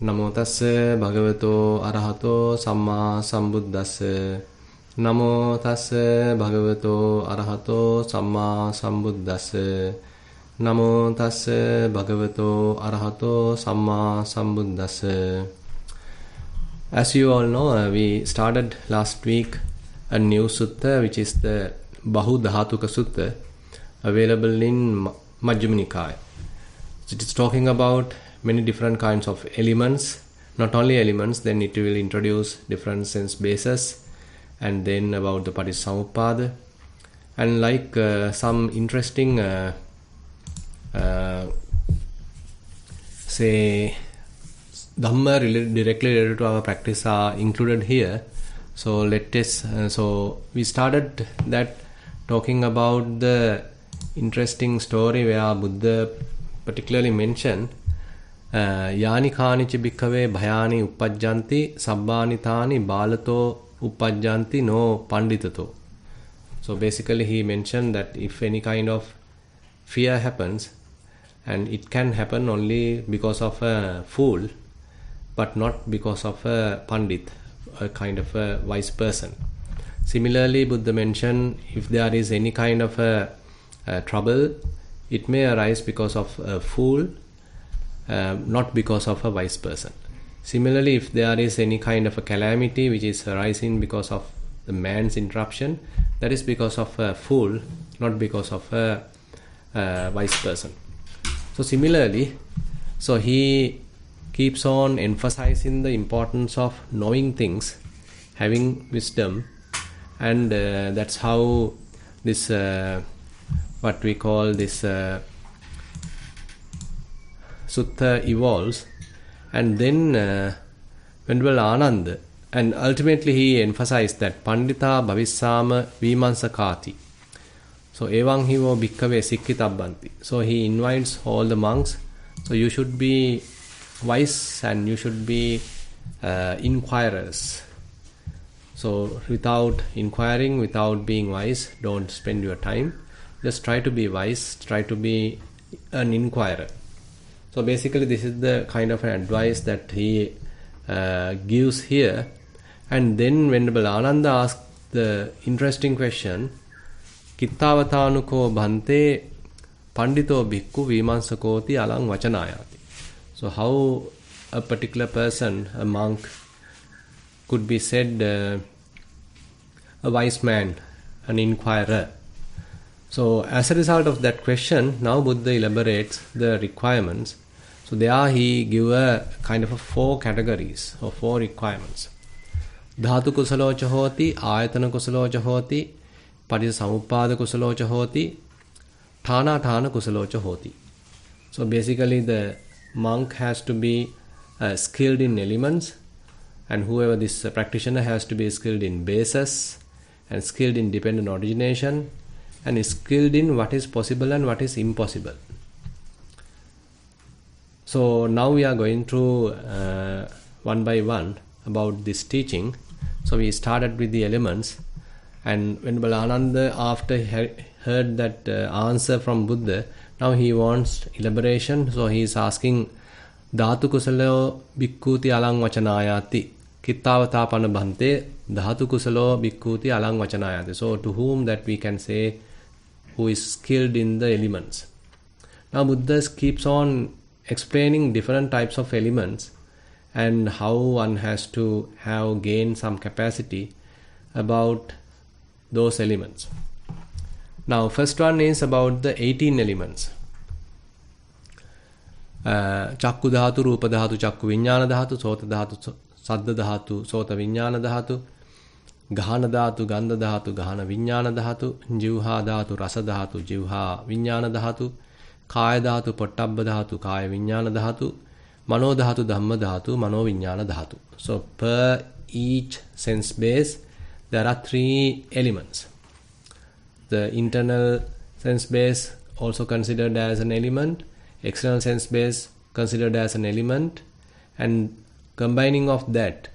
Namo tassa bhagavato arahato samma sambuddhassa. Namo tassa bhagavato arahato samma sambuddhassa. Namo tassa bhagavato arahato samma sambuddhassa. As you all know, we started last week a new sutta, which is the Bahu Dhatuka Sutta, available in Majjhima Nikaya. It is talking about many different kinds of elements, not only elements, then it will introduce different sense bases, and then about the Patissamuppada, and like some interesting say Dhamma directly related to our practice are included here. So let us so we started that talking about the interesting story where Buddha particularly mentioned Yani kanicha bhikkhave bhayani uppajjanti sabbani thani balato uppajjanti no panditato. So basically he mentioned that if any kind of fear happens, and it can happen only because of a fool, but not because of a pandit, a kind of a wise person. Similarly, Buddha mentioned if there is any kind of a trouble, it may arise because of a fool, not because of a wise person. Similarly, if there is any kind of a calamity which is arising because of the man's interruption, that is because of a fool, not because of a wise person. So similarly, so he keeps on emphasizing the importance of knowing things, having wisdom, and that's how this what we call this Sutta evolves. And then Venerable Ananda, and ultimately he emphasized that Pandita Bhavissama Vimansakati. So Evang hivo bhikkhave sikkitabbanti. So he invites all the monks. So you should be wise and you should be inquirers. So without inquiring, without being wise, don't spend your time. Just try to be wise, try to be an inquirer. So basically this is the kind of an advice that he gives here. And then Venerable Ananda asked the interesting question, Kittavatanuko bhante pandito bhikkhu vimansakoti alang vachanayati. So how a particular person, a monk, could be said a wise man, an inquirer. So as a result of that question, now Buddha elaborates the requirements. So there he give a kind of a 4 categories or 4 requirements. Dhatu kusalocha hoti, ayatana kusalocha hoti, Patissamuppada kusalocha hoti, thana kusalocha hoti. So basically the monk has to be skilled in elements, and whoever this practitioner has to be skilled in bases, and skilled in dependent origination, and is skilled in what is possible and what is impossible. So now we are going through one by one about this teaching. So we started with the elements, and Venerable Ananda, after he heard that answer from Buddha, now he wants elaboration. So he is asking, Dhatu kusalo bhikkhuti alang vachanayati, kittavatapana bhante dhatu kusalo bhikkhuti alang vachanayati. So to whom that we can say who is skilled in the elements. Now Buddha keeps on explaining different types of elements and how one has to have gained some capacity about those elements. Now first one is about the 18 elements. Chakku dhatu, rupa dhatu, chakku viññāna dhatu, sota dhatu, saddha dhatu, sota viññāna dhatu, Ghana dhatu, gandha dhatu, ghana viññāna dhatu, jivha dhatu, rasa dhatu, jivha viññāna dhatu, kaya dhatu, pottabba dhatu, kaya viññāna dhatu, mano dhatu, dhamma dhatu, mano viññāna dhatu. So per each sense base there are 3 elements. The internal sense base also considered as an element, external sense base considered as an element, and combining of that,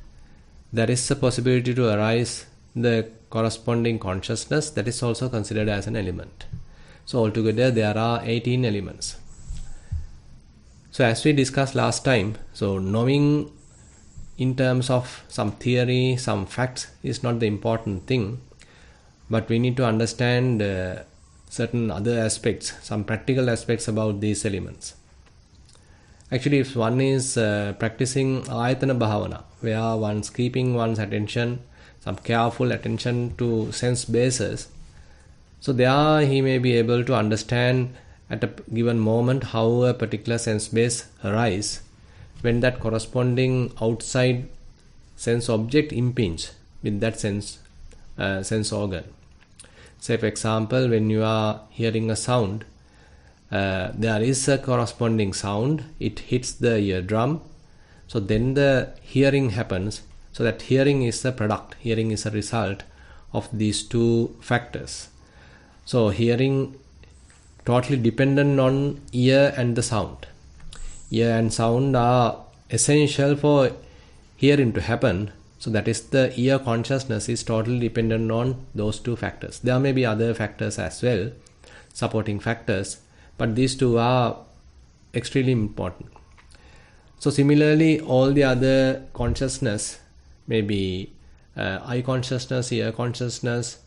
there is a possibility to arise the corresponding consciousness that is also considered as an element. So altogether there are 18 elements. So as we discussed last time, so knowing in terms of some theory, some facts is not the important thing, but we need to understand certain other aspects, some practical aspects about these elements. Actually, if one is practicing ayatana bhavana, where one's keeping one's attention, some careful attention to sense bases, so there he may be able to understand at a given moment how a particular sense base arises when that corresponding outside sense object impinges with that sense organ. Say for example, when you are hearing a sound, there is a corresponding sound, it hits the eardrum, so then the hearing happens. So that hearing is the product, hearing is a result of these two factors. So hearing totally dependent on ear and the sound. Ear and sound are essential for hearing to happen. So that is, the ear consciousness is totally dependent on those two factors. There may be other factors as well, supporting factors, but these two are extremely important. So similarly, all the other consciousness, maybe eye consciousness, ear consciousness,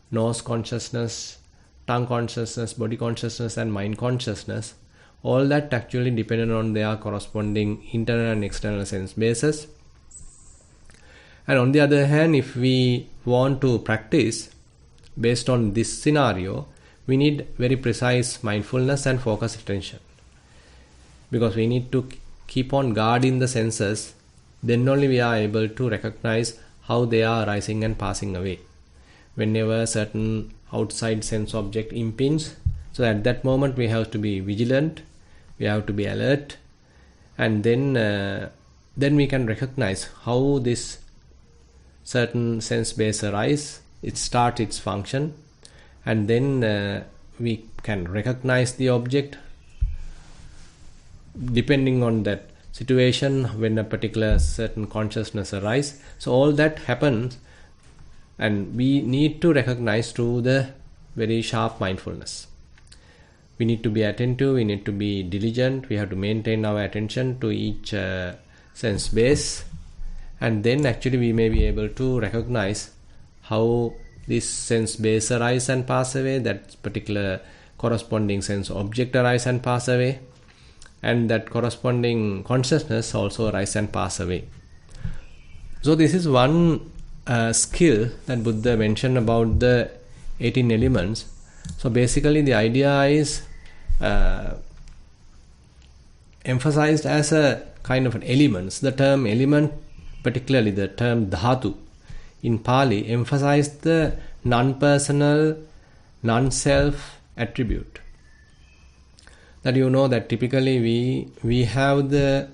nose consciousness, tongue consciousness, body consciousness, and mind consciousness, all that actually dependent on their corresponding internal and external sense bases. And on the other hand, if we want to practice based on this scenario, we need very precise mindfulness and focused attention, because we need to keep on guarding the senses. Then only we are able to recognize how they are arising and passing away. Whenever certain outside sense object impinges, so at that moment we have to be vigilant, we have to be alert, and then we can recognize how this certain sense base arises, it starts its function, and then we can recognize the object depending on that situation when a particular certain consciousness arises. So all that happens, and we need to recognize through the very sharp mindfulness. We need to be attentive, we need to be diligent, we have to maintain our attention to each sense base, and then actually we may be able to recognize how this sense base arises and pass away, that particular corresponding sense object arises and pass away, and that corresponding consciousness also arises and pass away. So this is one skill that Buddha mentioned about the 18 elements. So basically the idea is emphasized as a kind of an elements. The term element, particularly the term dhatu in Pali, emphasized the non-personal, non-self attribute. That you know that typically we have the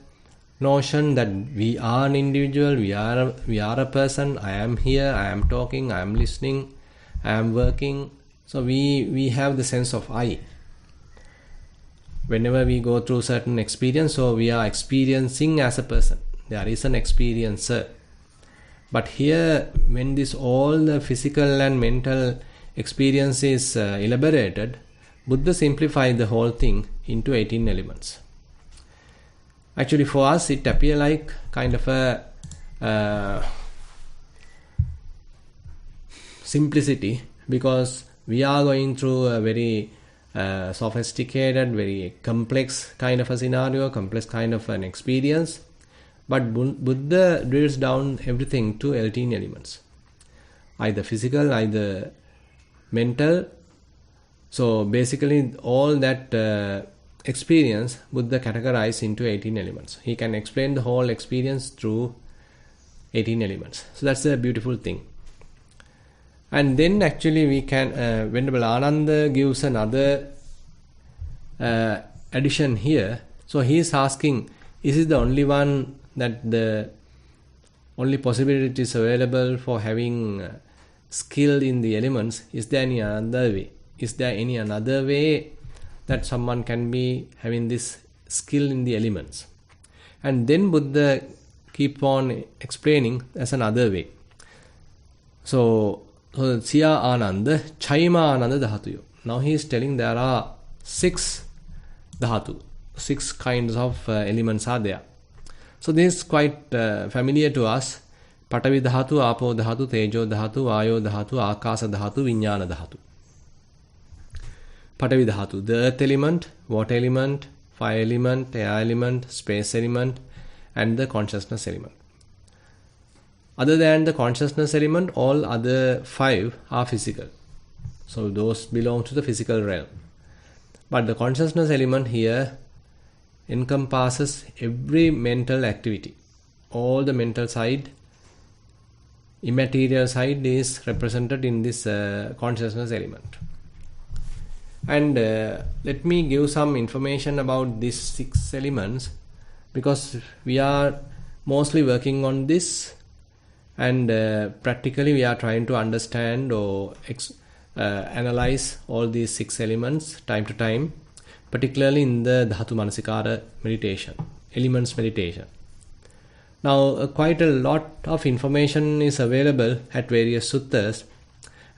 notion that we are an individual, we are a person, I am here, I am talking, I am listening, I am working. So we have the sense of I. Whenever we go through certain experience, so we are experiencing as a person. There is an experiencer. But here, when this all the physical and mental experience is elaborated, Buddha simplified the whole thing into 18 elements. Actually, for us, it appears like kind of a simplicity, because we are going through a very sophisticated, very complex kind of a scenario, complex kind of an experience. But Buddha drills down everything to 18 elements, either physical, either mental. So basically all that experience Buddha categorized into 18 elements. He can explain the whole experience through 18 elements. So that's a beautiful thing. And then actually we can, Venerable Ananda gives another addition here. So he is asking, is it the only one, that the only possibility is available for having skill in the elements? Is there any other way? Is there any another way that someone can be having this skill in the elements? And then Buddha keep on explaining as another way. So Siya Ananda, Chaima Ananda Dhatuyo. Now he is telling there are 6 dhatu. 6 kinds of elements are there. So this is quite familiar to us. Patavi dhatu, Apo dhatu, Tejo dhatu, Vayo dhatu, Akasa dhatu, Vijnana dhatu. Patavi dhatu, the earth element, water element, fire element, air element, space element, and the consciousness element. Other than the consciousness element, all other 5 are physical. So those belong to the physical realm. But the consciousness element here encompasses every mental activity. All the mental side, immaterial side is represented in this consciousness element. And let me give some information about these 6 elements, because we are mostly working on this, and practically we are trying to understand or analyze all these 6 elements time to time, particularly in the Dhatu Manasikara meditation, elements meditation. Now, quite a lot of information is available at various suttas.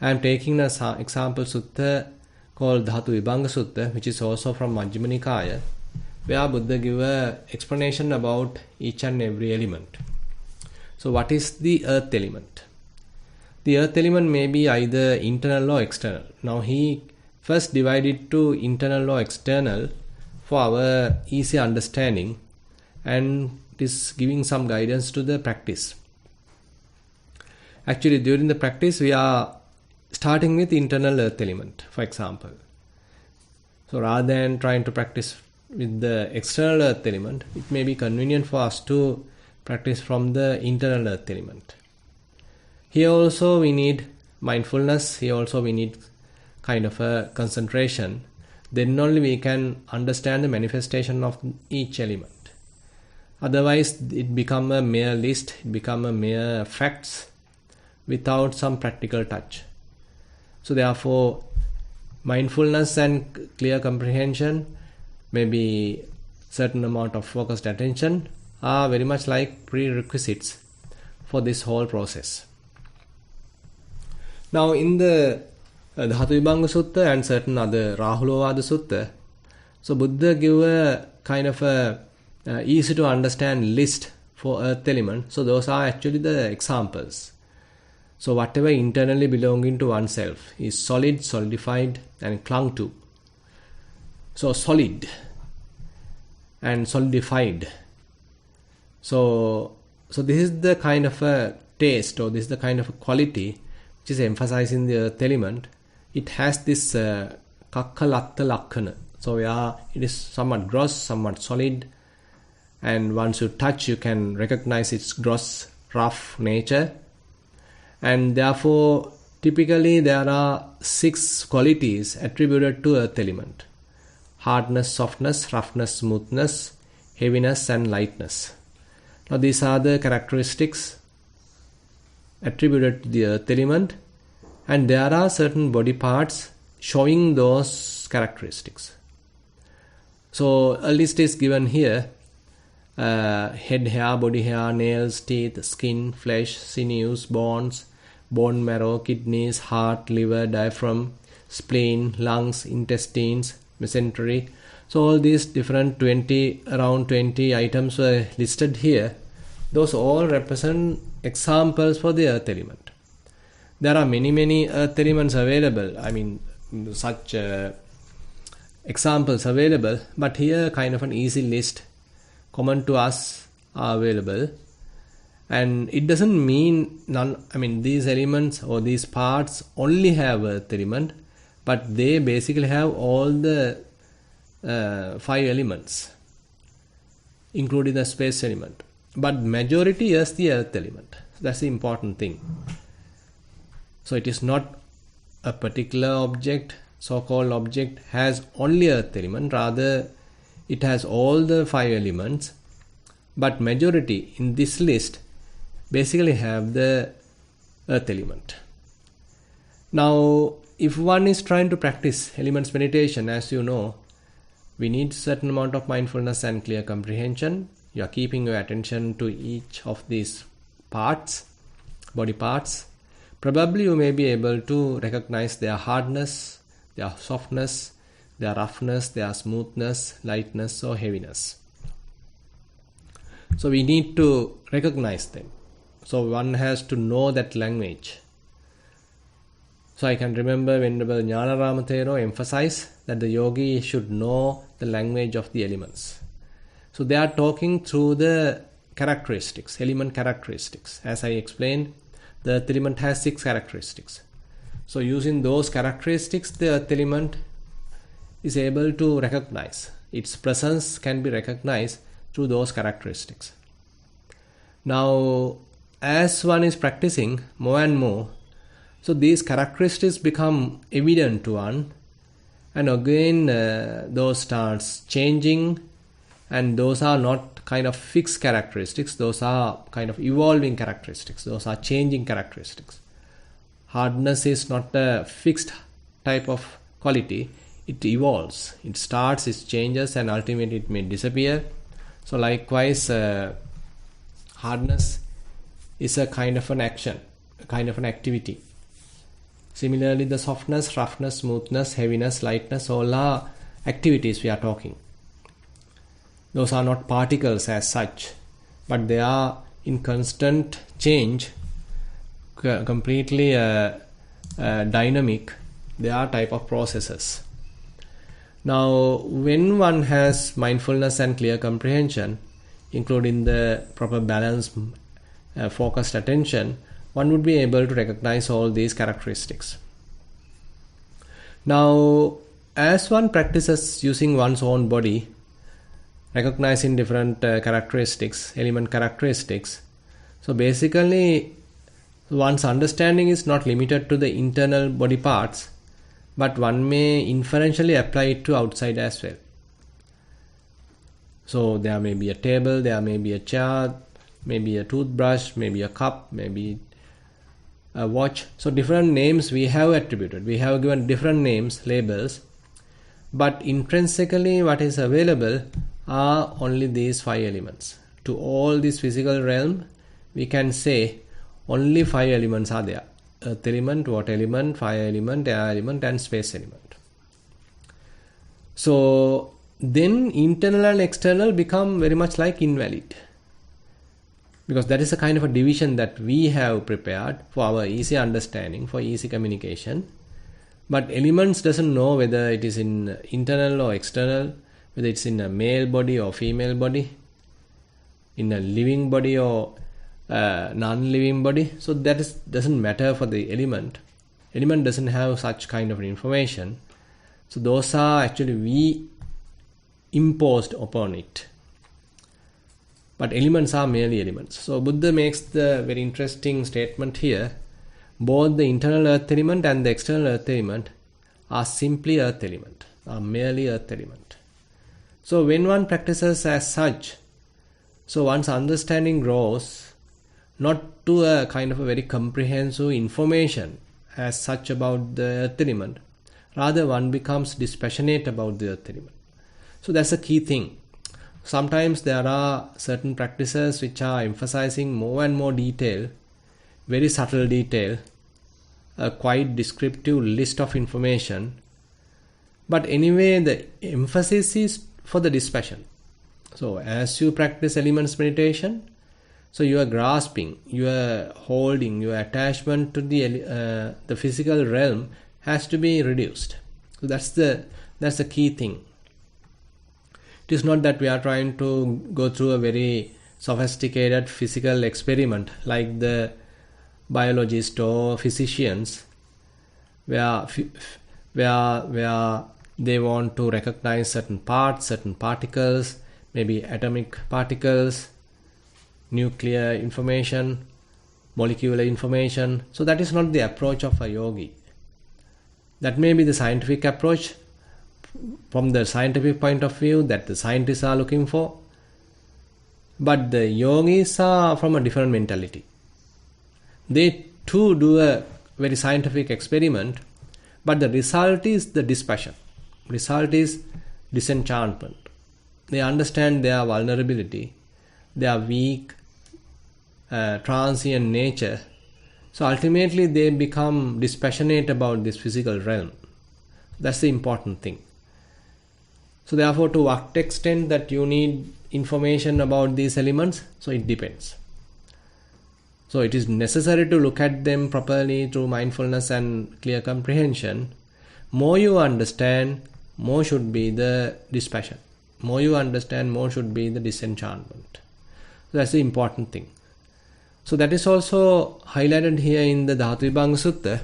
I am taking an example sutta called Dhatu Vibhanga Sutta, which is also from Majjhima Nikaya, where Buddha gives an explanation about each and every element. So, what is the earth element? The earth element may be either internal or external. Now, he first divided to internal or external for our easy understanding, and it is giving some guidance to the practice. Actually, during the practice, we are starting with internal earth element, for example. So rather than trying to practice with the external earth element, it may be convenient for us to practice from the internal earth element. Here also we need mindfulness, here also we need kind of a concentration. Then only we can understand the manifestation of each element. Otherwise, it become a mere list, it become a mere facts without some practical touch. So therefore, mindfulness and clear comprehension, maybe certain amount of focused attention are very much like prerequisites for this whole process. Now in the Dhatu Vibhanga Sutta and certain other Rahulovada Sutta, so Buddha give a kind of a easy to understand list for earth element. So those are actually the examples. So whatever internally belonging to oneself is solid, solidified and clung to. So solid and solidified. So this is the kind of a taste, or this is the kind of a quality which is emphasizing the earth element. It has this kakkalatta lakkana. So it is somewhat gross, somewhat solid, and once you touch, you can recognize its gross, rough nature. And therefore, typically there are 6 qualities attributed to earth element: hardness, softness, roughness, smoothness, heaviness and lightness. Now these are the characteristics attributed to the earth element, and there are certain body parts showing those characteristics. So a list is given here: head hair, body hair, nails, teeth, skin, flesh, sinews, bones, bone marrow, kidneys, heart, liver, diaphragm, spleen, lungs, intestines, mesentery. So all these different around 20 items were listed here. Those all represent examples for the earth element. There are many earth elements available. I mean, such examples available, but here kind of an easy list common to us are available. And it doesn't mean these elements or these parts only have earth element, but they basically have all the 5 elements, including the space element. But majority is the earth element. That's the important thing. So it is not a particular object, so-called object has only earth element. Rather, it has all the 5 elements. But majority in this list basically have the earth element. Now, if one is trying to practice elements meditation, as you know, we need certain amount of mindfulness and clear comprehension. You are keeping your attention to each of these parts, body parts. Probably you may be able to recognize their hardness, their softness, their roughness, their smoothness, lightness or heaviness. So we need to recognize them. So one has to know that language. So I can remember Venerable Jnanarama Thero emphasized that the yogi should know the language of the elements. So they are talking through the characteristics, element characteristics. As I explained, the earth element has 6 characteristics. So using those characteristics, the earth element is able to recognize. Its presence can be recognized through those characteristics. Now, as one is practicing more and more, so these characteristics become evident to one, and again those starts changing, and those are not kind of fixed characteristics, those are kind of evolving characteristics, those are changing characteristics. Hardness is not a fixed type of quality, it evolves, it starts, it changes, and ultimately it may disappear. So likewise, hardness is a kind of an action, a kind of an activity. Similarly, the softness, roughness, smoothness, heaviness, lightness, all are activities we are talking. Those are not particles as such, but they are in constant change, completely dynamic. They are type of processes. Now, when one has mindfulness and clear comprehension, including the proper balance, focused attention, one would be able to recognize all these characteristics. Now, as one practices using one's own body, recognizing different characteristics, element characteristics, so basically one's understanding is not limited to the internal body parts, but one may inferentially apply it to outside as well. So there may be a table, there may be a chair, maybe a toothbrush, maybe a cup, maybe a watch. So different names we have attributed. We have given different names, labels, but intrinsically what is available are only these 5 elements. To all this physical realm, we can say only 5 elements are there. Earth element, water element, fire element, air element, and space element. So then internal and external become very much like invalid, because that is a kind of a division that we have prepared for our easy understanding, for easy communication. But elements doesn't know whether it is in internal or external, whether it's in a male body or female body, in a living body or non-living body. So that doesn't matter for the element. Element doesn't have such kind of information. So those are actually we imposed upon it. But elements are merely elements. So Buddha makes the very interesting statement here. Both the internal earth element and the external earth element are simply earth element, are merely earth element. So when one practices as such, so one's understanding grows not to a kind of a very comprehensive information as such about the earth element. Rather, one becomes dispassionate about the earth element. So that's a key thing. Sometimes there are certain practices which are emphasizing more and more detail, very subtle detail, a quite descriptive list of information. But anyway, the emphasis is for the dispassion. So as you practice elements meditation, so you are grasping, you are holding, your attachment to the physical realm has to be reduced. So that's the key thing. It is not that we are trying to go through a very sophisticated physical experiment like the biologists or physicians, where they want to recognize certain parts, certain particles, maybe atomic particles, nuclear information, molecular information. So that is not the approach of a yogi. That may be the scientific approach from the scientific point of view that the scientists are looking for. But the yogis are from a different mentality. They too do a very scientific experiment, but the result is the dispassion. Result is disenchantment. They understand their vulnerability, their weak, transient nature. So ultimately they become dispassionate about this physical realm. That's the important thing. So therefore, to what extent that you need information about these elements, so it depends. So it is necessary to look at them properly through mindfulness and clear comprehension. More you understand, more should be the dispassion. More you understand, more should be the disenchantment. So that's the important thing. So that is also highlighted here in the Dhatu Vibhanga Sutta.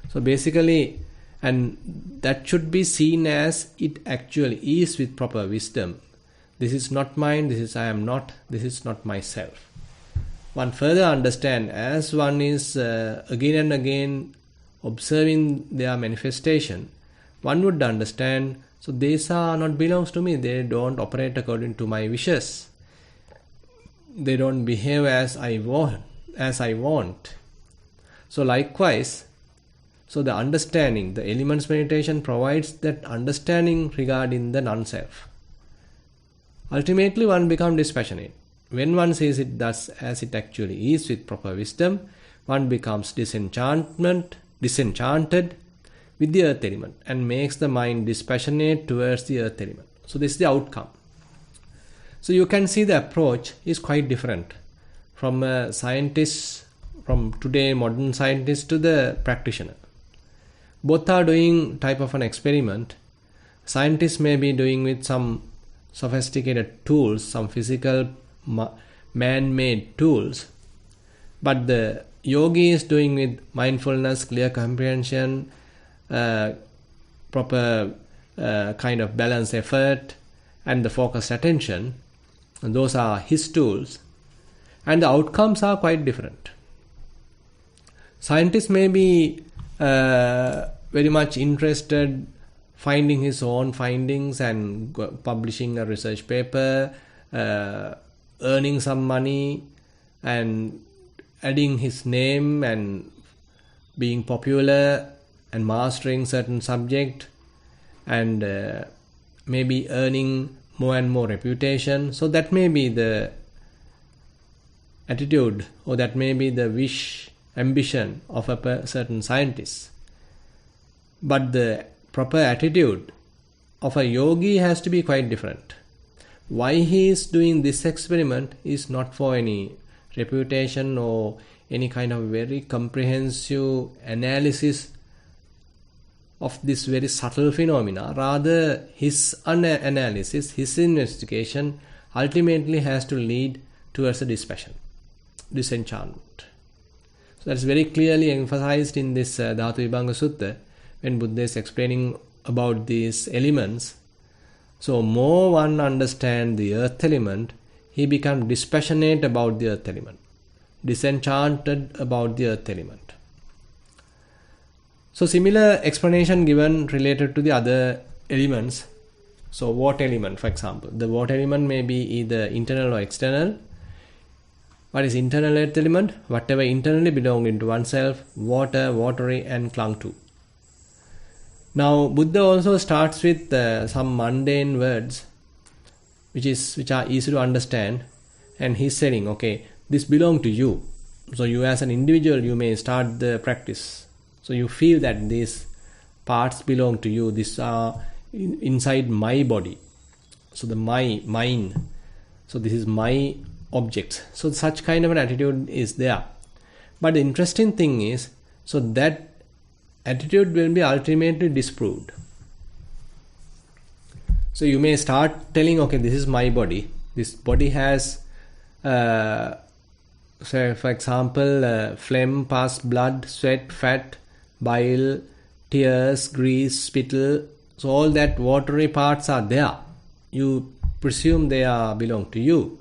So basically, and that should be seen as it actually is with proper wisdom. This is not mine, this is I am not, this is not myself. One further understand, as one is again and again observing their manifestation, one would understand, so these are not belongs to me, they don't operate according to my wishes. They don't behave as I want. So likewise, so the understanding, the elements meditation provides that understanding regarding the non-self. Ultimately, one becomes dispassionate. When one sees it thus as it actually is with proper wisdom, one becomes disenchanted with the earth element and makes the mind dispassionate towards the earth element. So this is the outcome. So you can see the approach is quite different from a scientist, from today modern scientist to the practitioner. Both are doing type of an experiment. Scientists may be doing with some sophisticated tools, some physical man-made tools, but the yogi is doing with mindfulness, clear comprehension, proper kind of balanced effort and the focused attention. And those are his tools, and the outcomes are quite different. Scientists may be very much interested finding his own findings and publishing a research paper, earning some money and adding his name and being popular and mastering certain subject and maybe earning more and more reputation. So that may be the attitude, or that may be the wish, ambition of a certain scientist. But the proper attitude of a yogi has to be quite different. Why he is doing this experiment is not for any reputation or any kind of very comprehensive analysis of this very subtle phenomena. Rather, his analysis, his investigation ultimately has to lead towards a disenchantment. So that's very clearly emphasized in this Dhatu Vibhanga Sutta when Buddha is explaining about these elements. So more one understands the earth element, he becomes dispassionate about the earth element, disenchanted about the earth element. So similar explanation given related to the other elements. So water element, for example. The water element may be either internal or external. What is internal earth element? Whatever internally belonging to oneself, water, watery and clung to. Now Buddha also starts with some mundane words which are easy to understand, and he's saying, okay, this belongs to you. So you as an individual, you may start the practice. So you feel that these parts belong to you. These are inside my body. So the mine. So this is my objects. So such kind of an attitude is there. But the interesting thing is, so that attitude will be ultimately disproved. So you may start telling, okay, this is my body. This body has, say for example, phlegm, pus, blood, sweat, fat, bile, tears, grease, spittle. So all that watery parts are there. You presume they belong to you.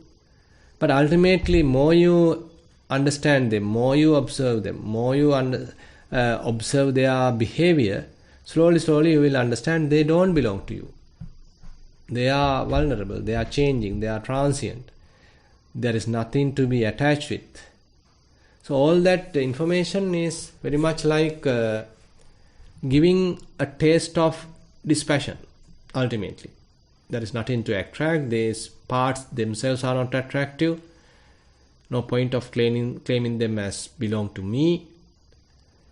But ultimately, more you understand them, more you observe them, more you observe their behavior, slowly you will understand they don't belong to you. They are vulnerable, they are changing, they are transient. There is nothing to be attached with. So all that information is very much like giving a taste of dispassion, ultimately. There is nothing to attract. These parts themselves are not attractive. No point of claiming them as belong to me.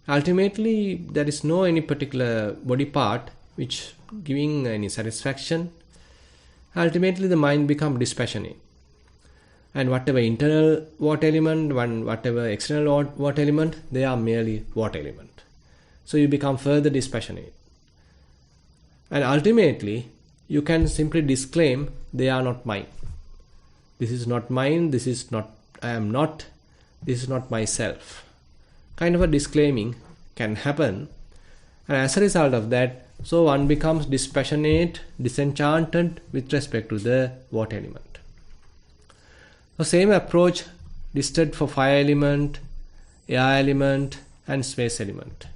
Ultimately, there is no any particular body part which giving any satisfaction. Ultimately, the mind becomes dispassionate. And whatever internal water element, whatever external water element, they are merely water element. So you become further dispassionate. And ultimately, you can simply disclaim they are not mine. This is not mine, this is not, I am not, this is not myself. Kind of a disclaiming can happen. And as a result of that, so one becomes dispassionate, disenchanted with respect to the water element. The same approach listed for fire element, air element and space element.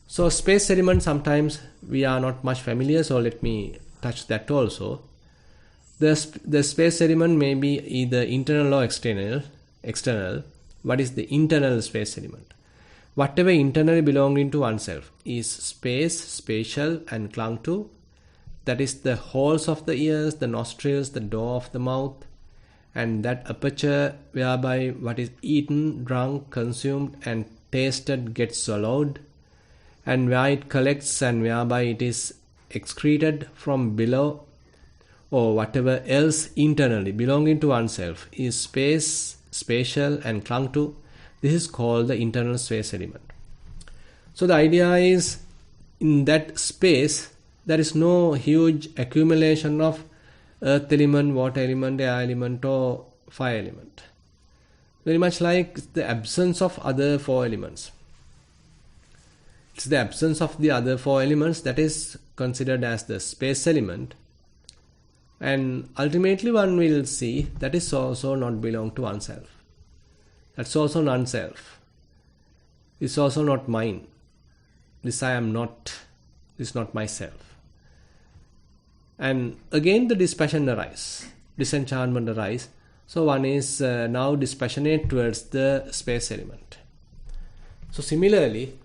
So space element sometimes we are not much familiar, so let me touch that also. The space element may be either internal or external. What is the internal space element? Whatever internally belonging to oneself is space, spatial and clung to. That is the holes of the ears, the nostrils, the door of the mouth, and that aperture whereby what is eaten, drunk, consumed and tasted gets swallowed, and where it collects and whereby it is excreted from below, or whatever else internally belonging to oneself is space, spatial and clung to. This is called the internal space element. So the idea is, in that space there is no huge accumulation of earth element, water element, air element or fire element. Very much like the absence of other four elements. It's the absence of the other four elements that is considered as the space element. And ultimately one will see that is also not belong to oneself. That's also non-self. It's also not mine. This I am not. This is not myself. And again the dispassion arises, disenchantment arises. So one is now dispassionate towards the space element. So similarly,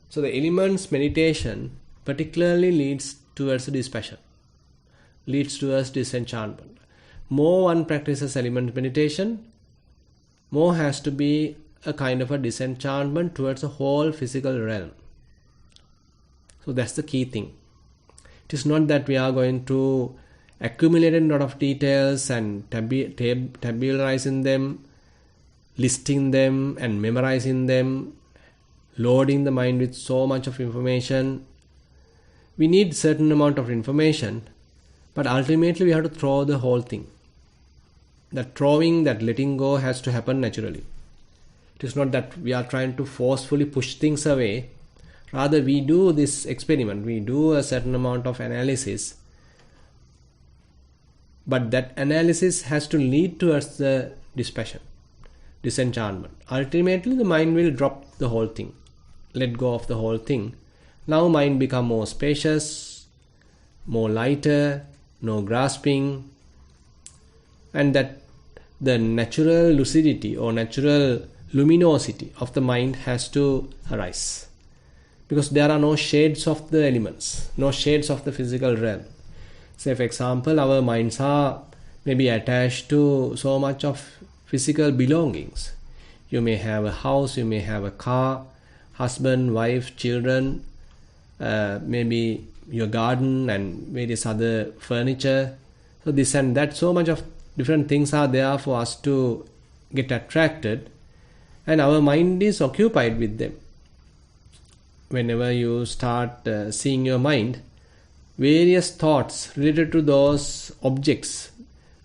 so the elements meditation particularly leads towards dispassion, leads towards disenchantment. More one practices element meditation, more has to be a kind of a disenchantment towards the whole physical realm. So that's the key thing. It is not that we are going to accumulate a lot of details and tabularizing them, listing them and memorizing them, loading the mind with so much of information. We need certain amount of information, but ultimately we have to throw the whole thing. That throwing, that letting go has to happen naturally. It is not that we are trying to forcefully push things away. Rather, we do this experiment, we do a certain amount of analysis, but that analysis has to lead towards the dispassion, disenchantment. Ultimately, the mind will drop the whole thing, let go of the whole thing. Now mind become more spacious, more lighter, no grasping, and that the natural lucidity or natural luminosity of the mind has to arise. Because there are no shades of the elements, no shades of the physical realm. Say for example, our minds are maybe attached to so much of physical belongings. You may have a house, you may have a car, husband, wife, children, maybe your garden and various other furniture. So this and that, so much of different things are there for us to get attracted, and our mind is occupied with them. Whenever you start seeing your mind, various thoughts related to those objects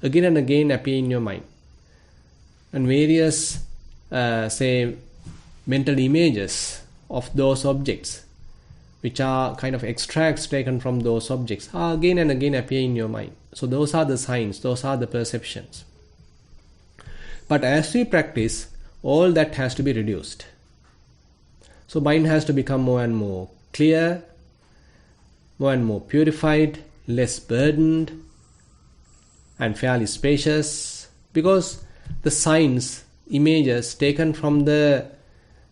again and again appear in your mind, and various say mental images of those objects, which are kind of extracts taken from those objects, are again and again appear in your mind. So those are the signs, those are the perceptions. But as we practice, all that has to be reduced. So mind has to become more and more clear, more and more purified, less burdened, and fairly spacious, because the signs, images taken from the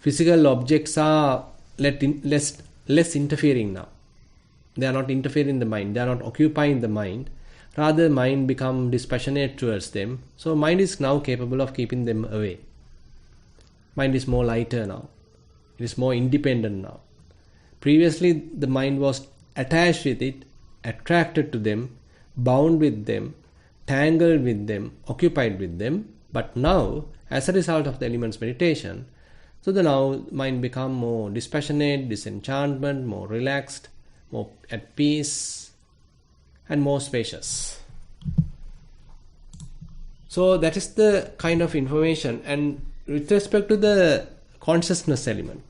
physical objects are less interfering now. They are not interfering in the mind, they are not occupying the mind. Rather, mind become dispassionate towards them. So mind is now capable of keeping them away. Mind is more lighter now. It is more independent now. Previously, the mind was attached with it, attracted to them, bound with them, tangled with them, occupied with them. But now, as a result of the elements meditation, so the now mind become more dispassionate, disenchantment, more relaxed, more at peace, and more spacious. So that is the kind of information. And with respect to the consciousness element,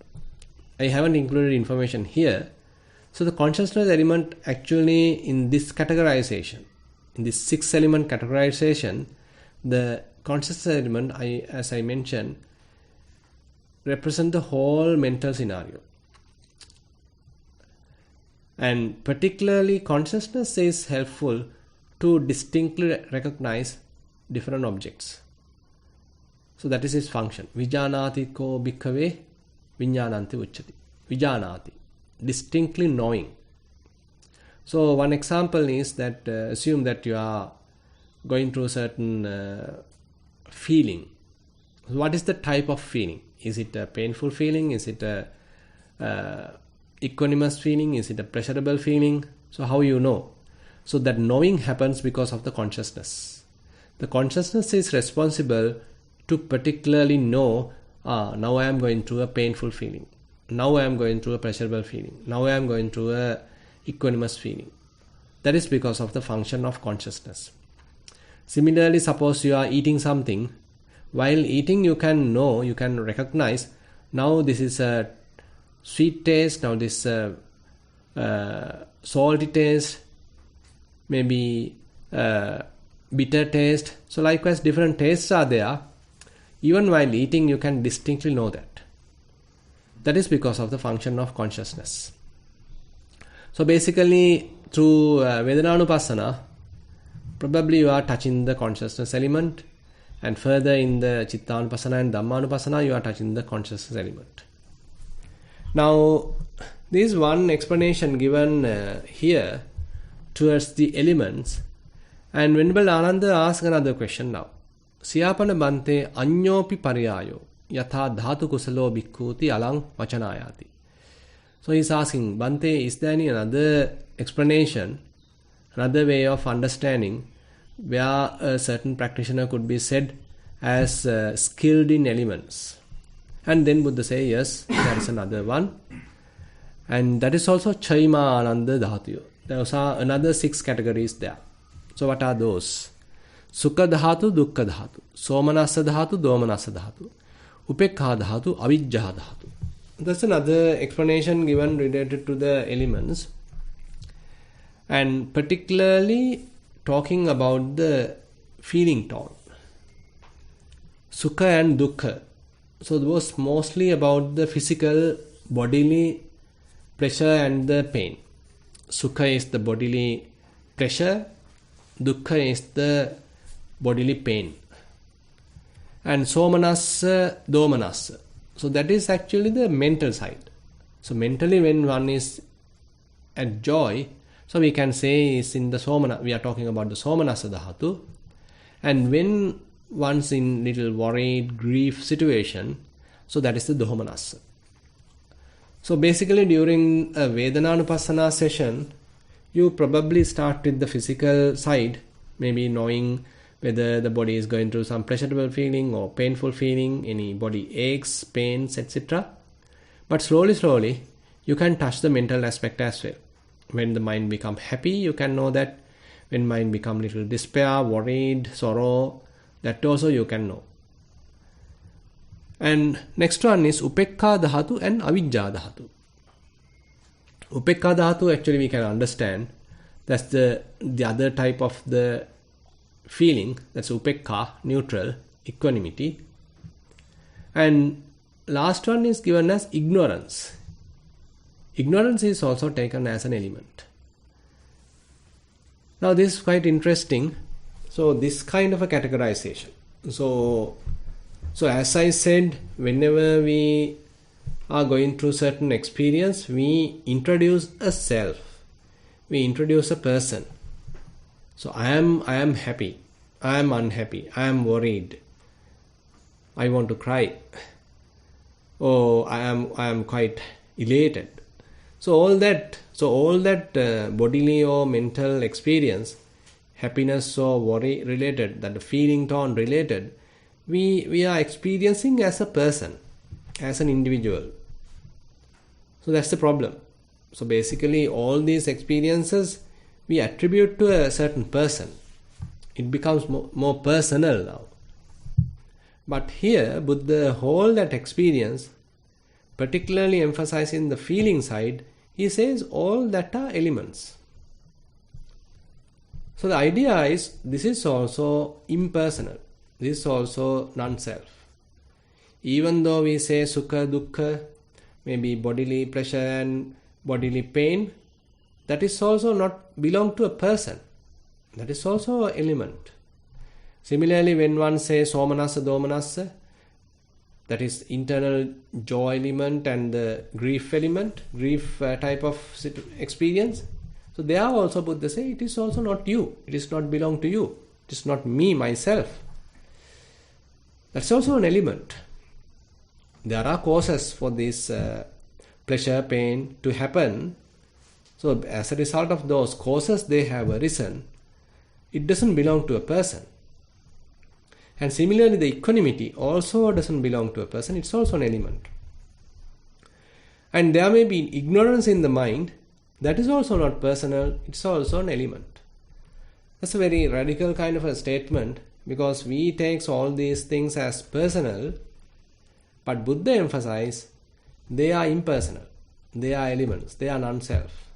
I haven't included information here. So the consciousness element actually in this categorization, in this 6 element categorization, the consciousness element, as I mentioned, represent the whole mental scenario. And particularly consciousness is helpful to distinctly recognize different objects. So that is its function. Vijanati ko bhikkhave viññānanti uchchati. Vijanati, distinctly knowing. So one example is that assume that you are going through a certain feeling. What is the type of feeling? Is it a painful feeling? Is it a equanimous feeling? Is it a pleasurable feeling? So how you know? So that knowing happens because of the consciousness. The consciousness is responsible to particularly know, now I am going through a painful feeling. Now I am going through a pleasurable feeling. Now I am going through a equanimous feeling. That is because of the function of consciousness. Similarly, suppose you are eating something. While eating, you can know, you can recognize, now this is a sweet taste, now this salty taste, maybe bitter taste. So likewise, different tastes are there. Even while eating, you can distinctly know that. That is because of the function of consciousness. So basically, through Vedananupassana, probably you are touching the consciousness element, and further in the Chittanupassana and Dhammanupassana, you are touching the consciousness element. Now, there is one explanation given here towards the elements, and Venerable Ananda asks another question now. Siyapana bante anyopi pariyayo yatha dhatu kusalo bhikkhuti alang vachanayati. So he is asking, Bante, is there any another explanation, another way of understanding where a certain practitioner could be said as skilled in elements? And then Buddha say, yes, there is another one. And that is also Chaima Ananda Dhatu. There are another 6 categories there. So what are those? Sukha Dhatu, Dukkha Dhatu, Somanasa Dhatu, Domanasa Dhatu, Upekha Dhatu, Avijja Dhatu. That's another explanation given related to the elements. And particularly talking about the feeling tone. Sukha and Dukkha. So it was mostly about the physical, bodily pleasure and the pain. Sukha is the bodily pleasure. Dukkha is the bodily pain. And Somanasa, Domanasa. So that is actually the mental side. So mentally when one is at joy, so we can say is in the Somana, we are talking about the Somanasa Dhatu. And when one's in little worried, grief situation, so that is the Domanasa. So basically during a Vedananupassana session, you probably start with the physical side, maybe knowing whether the body is going through some pleasurable feeling or painful feeling, any body aches, pains, etc. But slowly, you can touch the mental aspect as well. When the mind becomes happy, you can know that. When mind becomes little despair, worried, sorrow, that also you can know. And next one is Upekha Dhatu and Avijja Dhatu. Upekha Dhatu actually we can understand. That's the other type of the feeling. That's Upekha, neutral, equanimity. And last one is given as ignorance. Ignorance is also taken as an element. Now this is quite interesting. So this kind of a categorization. So as I said, whenever we are going through certain experience, we introduce a self. We introduce a person. So I am happy. I am unhappy. I am worried. I want to cry. Oh, I am quite elated. So all that bodily or mental experience, happiness or worry related, that the feeling tone related, we are experiencing as a person, as an individual. So that's the problem. So basically all these experiences we attribute to a certain person. It becomes more personal now. But here Buddha hold that experience, particularly emphasizing the feeling side. He says all that are elements. So the idea is this is also impersonal. This is also non-self. Even though we say sukha, dukkha, maybe bodily pleasure and bodily pain, that is also not belong to a person. That is also an element. Similarly, when one says somanassa, domanassa, that is internal joy element and the grief element, grief type of experience. So there also Buddha say it is also not you. It is not belong to you. It is not me, myself. That's also an element. There are causes for this pleasure, pain to happen. So as a result of those causes, they have arisen. It doesn't belong to a person. And similarly, the equanimity also doesn't belong to a person. It's also an element. And there may be ignorance in the mind. That is also not personal. It's also an element. That's a very radical kind of a statement, because we take all these things as personal, but Buddha emphasizes they are impersonal. They are elements. They are non-self.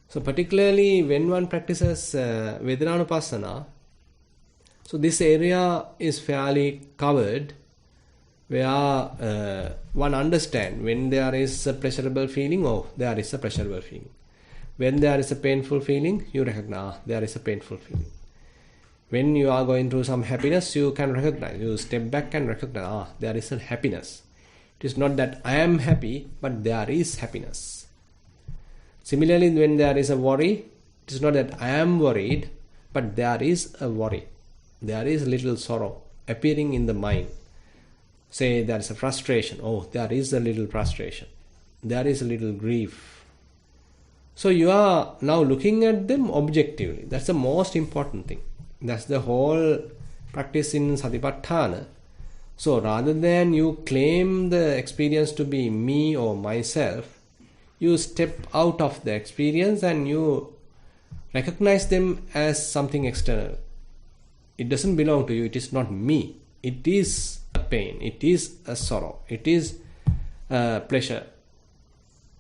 So particularly when one practices Vedananupassana, so this area is fairly covered, where one understands when there is a pleasurable feeling, oh, there is a pleasurable feeling. When there is a painful feeling, you recognize there is a painful feeling. When you are going through some happiness, you can recognize. You step back and recognize, there is a happiness. It is not that I am happy, but there is happiness. Similarly, when there is a worry, it is not that I am worried, but there is a worry. There is little sorrow appearing in the mind. Say there is a frustration. Oh, there is a little frustration. There is a little grief. So you are now looking at them objectively. That's the most important thing. That's the whole practice in Satipatthana. So rather than you claim the experience to be me or myself, you step out of the experience and you recognize them as something external. It doesn't belong to you. It is not me. It is a pain. It is a sorrow. It is a pleasure.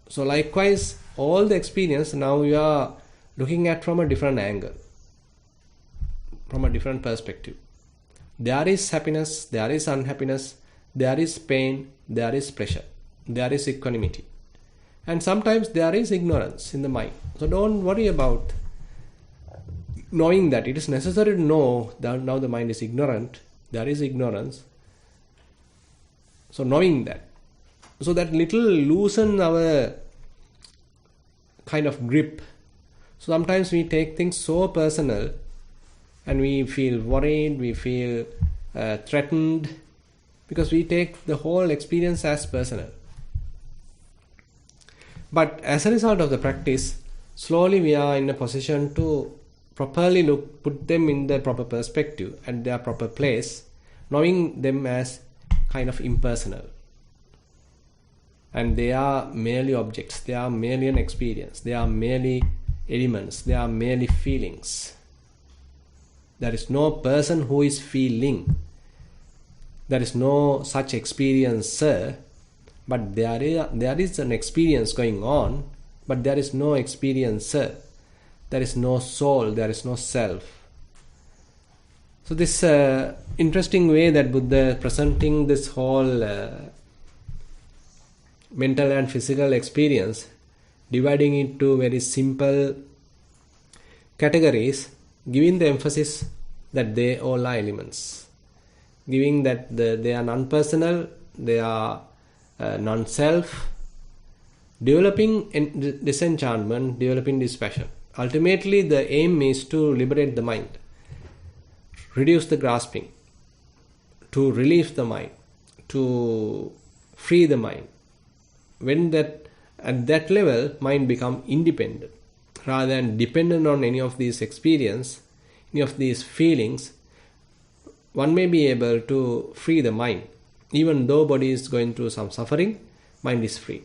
So likewise, all the experience now you are looking at from a different angle, from a different perspective. There is happiness, there is unhappiness, there is pain, there is pleasure, there is equanimity. And sometimes there is ignorance in the mind. So don't worry about knowing that. It is necessary to know that now the mind is ignorant, there is ignorance. So knowing that. So that little loosen our kind of grip. So sometimes we take things so personal and we feel worried, we feel threatened, because we take the whole experience as personal. But as a result of the practice, slowly we are in a position to properly put them in their proper perspective, at their proper place, knowing them as kind of impersonal. And they are merely objects, they are merely an experience, they are merely elements, they are merely feelings. There is no person who is feeling. There is no such experiencer, but there is an experience going on, but there is no experiencer. There is no soul, there is no self. So this interesting way that Buddha presenting this whole mental and physical experience, dividing it to very simple categories, giving the emphasis that they all are elements, giving that they are non-personal, they are non-self, developing disenchantment, developing dispassion. Ultimately, the aim is to liberate the mind, reduce the grasping, to relieve the mind, to free the mind. When that at that level, mind become independent. Rather than dependent on any of these experience, any of these feelings, one may be able to free the mind. Even though body is going through some suffering, mind is free.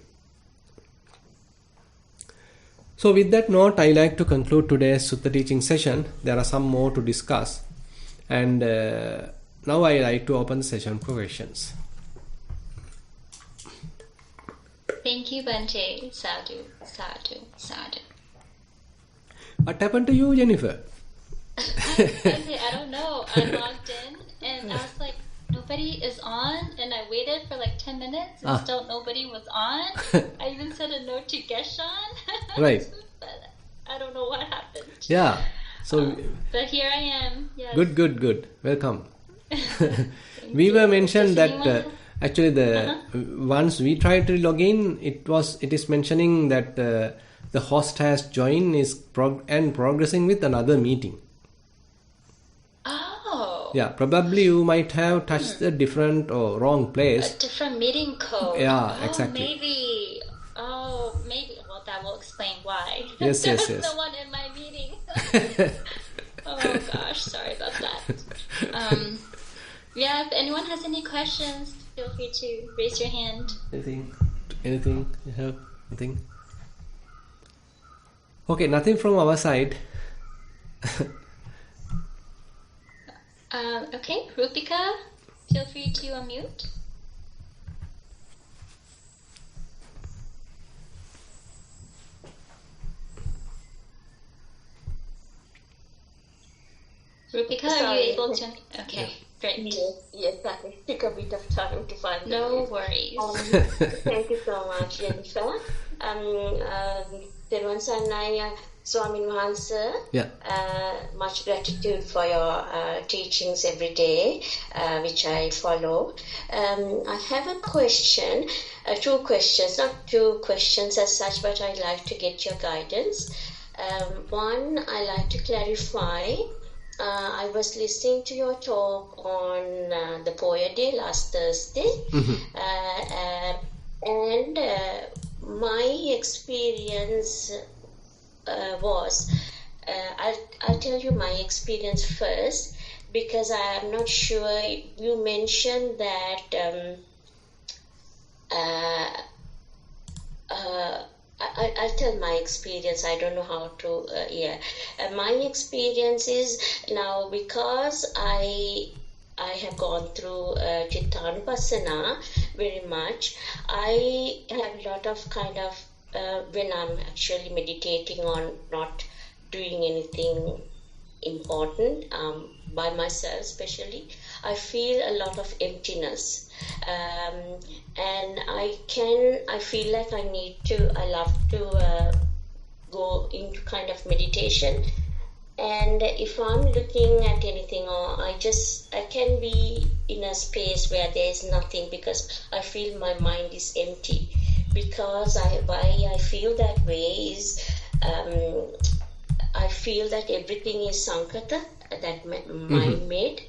So with that note, I like to conclude today's Sutta teaching session. There are some more to discuss. And now I like to open the session for questions. Thank you, Bante. Sadhu, sadhu, sadhu. What happened to you, Jennifer? I don't know. I logged in and I was like, nobody is on, and I waited for like 10 minutes and still nobody was on. I even sent a note to Geshan. Right. But I don't know what happened. Yeah. So but here I am. Yes. Good. Welcome. We were mentioned that actually once we tried to log in, it is mentioning that the host has joined and progressing with another meeting. Oh. Yeah, probably you might have touched a different or wrong place. A different meeting code. Yeah, exactly. Maybe. Well, that will explain why. Yes. There was no one in my meeting. Oh gosh, sorry about that. Yeah, if anyone has any questions, feel free to raise your hand. Anything? You have anything? Okay, nothing from our side. Okay, Rupika, feel free to unmute. Rupika, are you able to? Okay, great. Yes, that will take a bit of time to find. No worries. Thank you so much, Jennifer. Thero Sanaya, Swamin Wahanse. Yeah. Much gratitude for your teachings every day, which I follow. I have a question, two questions, not two questions as such, but I'd like to get your guidance. One, I like to clarify. I was listening to your talk on the Poya Day last Thursday, and my experience was, I'll tell you my experience first, because I am not sure. You mentioned that I'll tell my experience. I don't know how to, my experience is now, because I have gone through Chittanupassana very much. I have a lot of kind of, when I'm actually meditating on not doing anything important, by myself especially, I feel a lot of emptiness. And I feel like I love to go into kind of meditation. And if I'm looking at anything, or I can be in a space where there is nothing, because I feel my mind is empty. Because why I feel that way is, I feel that everything is sankata, that mind made.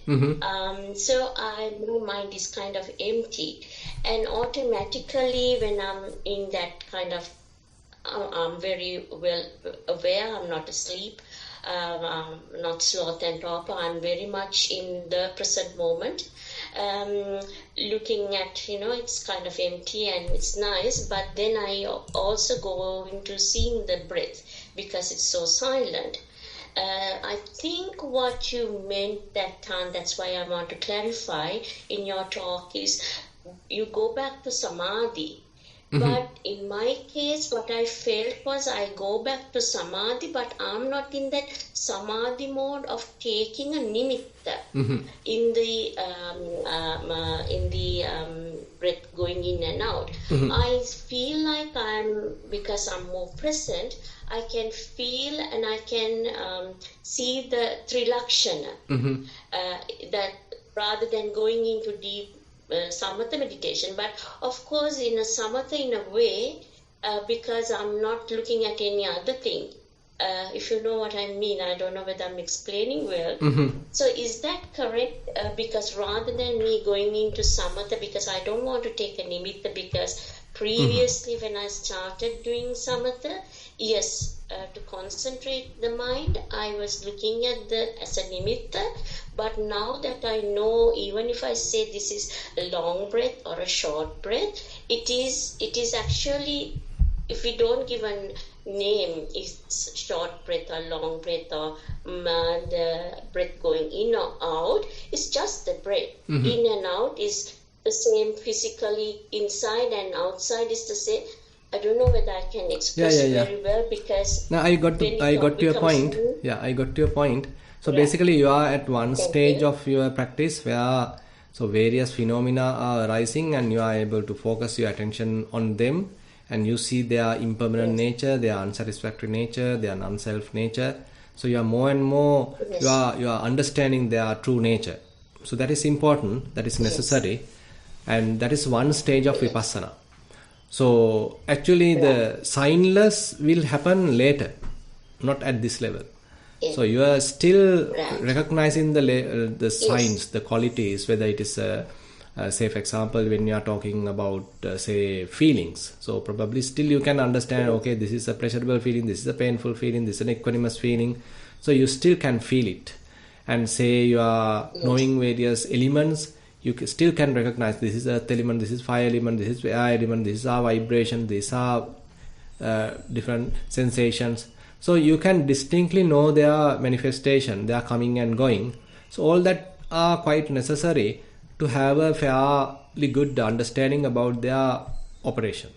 So my mind is kind of empty, and automatically when I'm in that kind of, I'm very well aware, I'm not asleep, not sloth and torpor, I'm very much in the present moment, looking at, it's kind of empty and it's nice, but then I also go into seeing the breath, because it's so silent. I think what you meant that time, that's why I want to clarify in your talk, is you go back to samadhi. But in my case, what I felt was I go back to samadhi, but I'm not in that samadhi mode of taking a nimitta in the breath going in and out. I feel like because I'm more present, I can feel and I can see the trilakshana, that rather than going into deep samatha meditation. But of course in a samatha, in a way, because I'm not looking at any other thing, if you know what I mean. I don't know whether I'm explaining well. So is that correct? Because rather than me going into samatha, because I don't want to take a nimitta, because previously when I started doing samatha, yes, to concentrate the mind, I was looking at that as a nimitta. But now that I know, even if I say this is a long breath or a short breath, it is actually, if we don't give a name, it's short breath or long breath or the breath going in or out, it's just the breath. In and out is the same physically, inside and outside is the same. I don't know whether I can express it very well, because now I got to your point. I got to your point. So basically you are at one stage of your practice where various phenomena are arising and you are able to focus your attention on them, and you see their impermanent nature, their unsatisfactory nature, their non-self nature. So you are more and more you are understanding their true nature. So that is important, that is necessary, and that is one stage of vipassana. So actually the signless will happen later, not at this level. So you are still recognizing the signs, the qualities, whether it is say for example when you are talking about say feelings. So probably still you can understand, okay, this is a pleasurable feeling, this is a painful feeling, this is an equanimous feeling. So you still can feel it. And say you are knowing various elements, you still can recognize this is earth element, this is fire element, this is air element, this is our vibration, these are different sensations. So you can distinctly know their manifestation, their coming and going. So all that are quite necessary to have a fairly good understanding about their operation.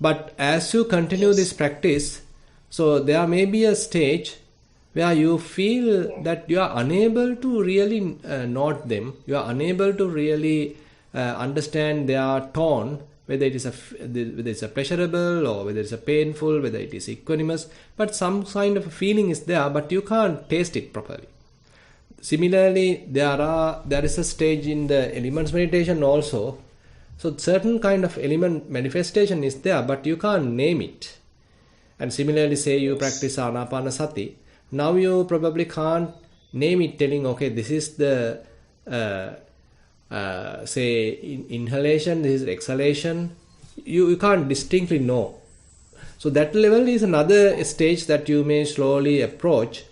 But as you continue this practice, so there may be a stage where you feel that you are unable to really note them, you are unable to really understand their tone, whether it is a pleasurable or whether it's a painful, whether it is equanimous, but some kind of a feeling is there, but you can't taste it properly. Similarly, there is a stage in the elements meditation also. So certain kind of element manifestation is there, but you can't name it. And similarly, say you practice anapanasati. Now you probably can't name it, telling, okay, this is the say inhalation, this is exhalation. You can't distinctly know. So that level is another stage that you may slowly approach,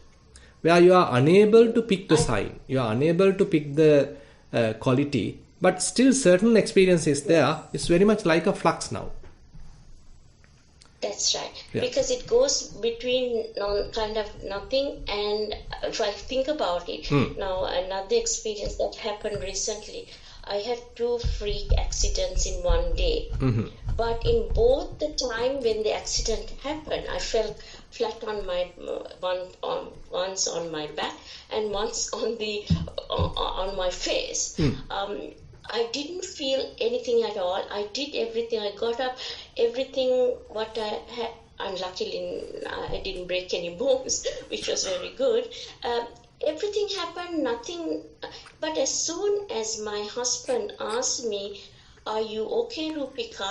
where you are unable to pick the sign, you are unable to pick the quality, but still certain experience is there. It's very much like a flux now. That's right. Because it goes between kind of nothing, and if I think about it, now another experience that happened recently, I had 2 freak accidents in one day. But in both the time when the accident happened, I felt flat on my once on my back and once on my face. I didn't feel anything at all. I did everything. I got up, everything what I had. Unluckily, I didn't break any bones, which was very good. Everything happened, nothing. But as soon as my husband asked me, "Are you okay, Rupika?"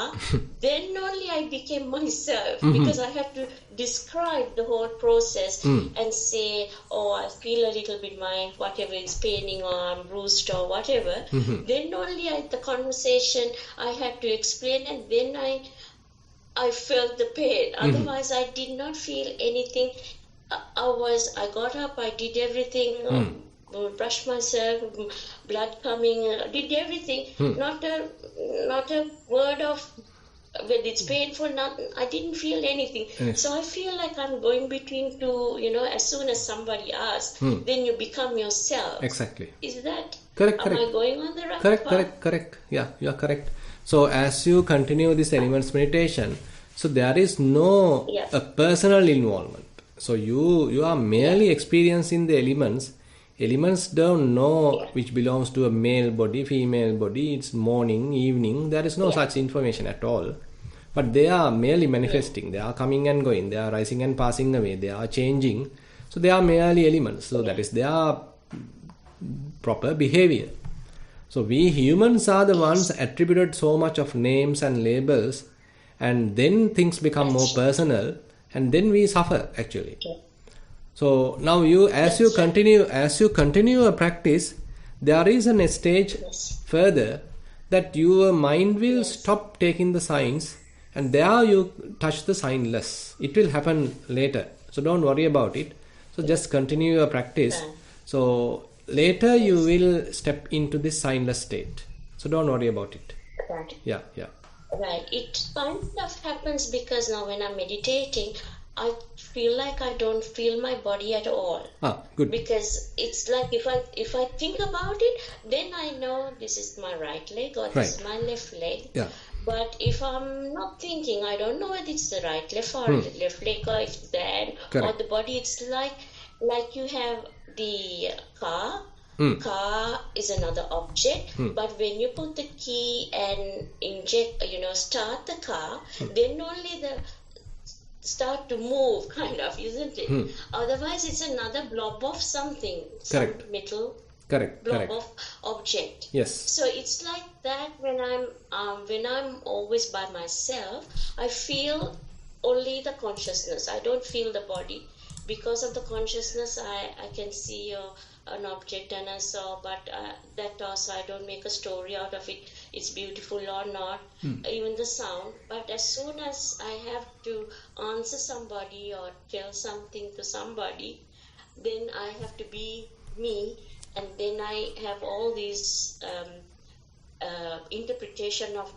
then only I became myself, because I had to describe the whole process and say, "Oh, I feel a little bit whatever is paining, or I'm bruised or whatever." Then only the conversation I had to explain, and then I felt the pain. Otherwise, I did not feel anything. I got up, I did everything. Brushed myself, blood coming, did everything. Not a word of whether it's painful. I didn't feel anything. So I feel like I'm going between two. As soon as somebody asks, then you become yourself. Exactly. Is that correct? Am I going on the right path? Correct. Yeah, you are correct. So as you continue this elements meditation, so there is no a personal involvement. So you are merely experiencing the elements. Elements don't know which belongs to a male body, female body, it's morning, evening. There is no such information at all. But they are merely manifesting. They are coming and going. They are rising and passing away. They are changing. So they are merely elements. So that is their proper behavior. So we humans are the ones attributed so much of names and labels, and then things become more personal, and then we suffer actually. Okay. So now as you continue a practice, there is a stage further that your mind will stop taking the signs, and there you touch the signless. It will happen later, so don't worry about it. So just continue your practice. So later you will step into this signless state. So don't worry about it. Right. Yeah. Right. It kind of happens because now when I'm meditating, I feel like I don't feel my body at all. Good. Because it's like if I think about it, then I know this is my right leg or this is my left leg. Yeah. But if I'm not thinking, I don't know whether it's the right left or the left leg or if it's the hand or the body. It's like you have the car. Car is another object, but when you put the key and inject, start the car, then only the start to move, kind of, isn't it? Otherwise, it's another blob of something, some metal blob of object. Yes. So it's like that when I'm always by myself, I feel only the consciousness. I don't feel the body. Because of the consciousness, I can see an object and I saw, but that also I don't make a story out of it. It's beautiful or not, even the sound. But as soon as I have to answer somebody or tell something to somebody, then I have to be me, and then I have all these interpretation of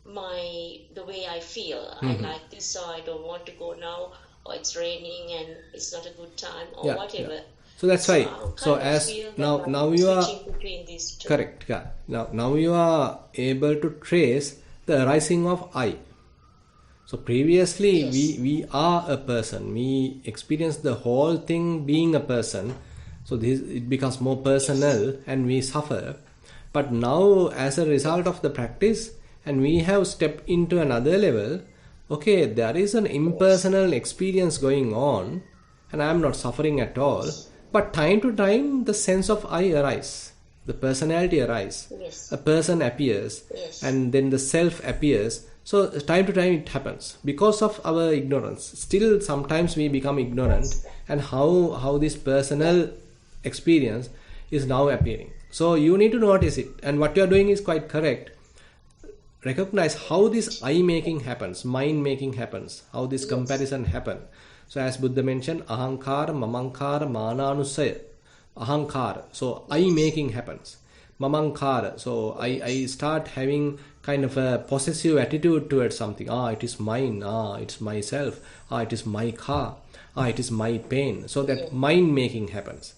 the way I feel. I like this, so I don't want to go now, or it's raining and it's not a good time, or whatever. Yeah. So that's why. So as now you are correct. Yeah. Now you are able to trace the arising of I. So previously we are a person. We experience the whole thing being a person. So it becomes more personal and we suffer. But now as a result of the practice, and we have stepped into another level. Okay, there is an impersonal experience going on, and I am not suffering at all. But time to time, the sense of I arises, the personality arises, a person appears, and then the self appears. So time to time it happens because of our ignorance. Still, sometimes we become ignorant, and how this personal experience is now appearing. So you need to notice it, and what you are doing is quite correct. Recognize how this I-making happens, mind-making happens, how this comparison happens. So as Buddha mentioned, ahankara, mamankara, mananusaya. Ahankara, so I-making happens. Mamankara, so I start having kind of a possessive attitude towards something. It is mine, it's myself, it is my car, it is my pain. So that mind-making happens.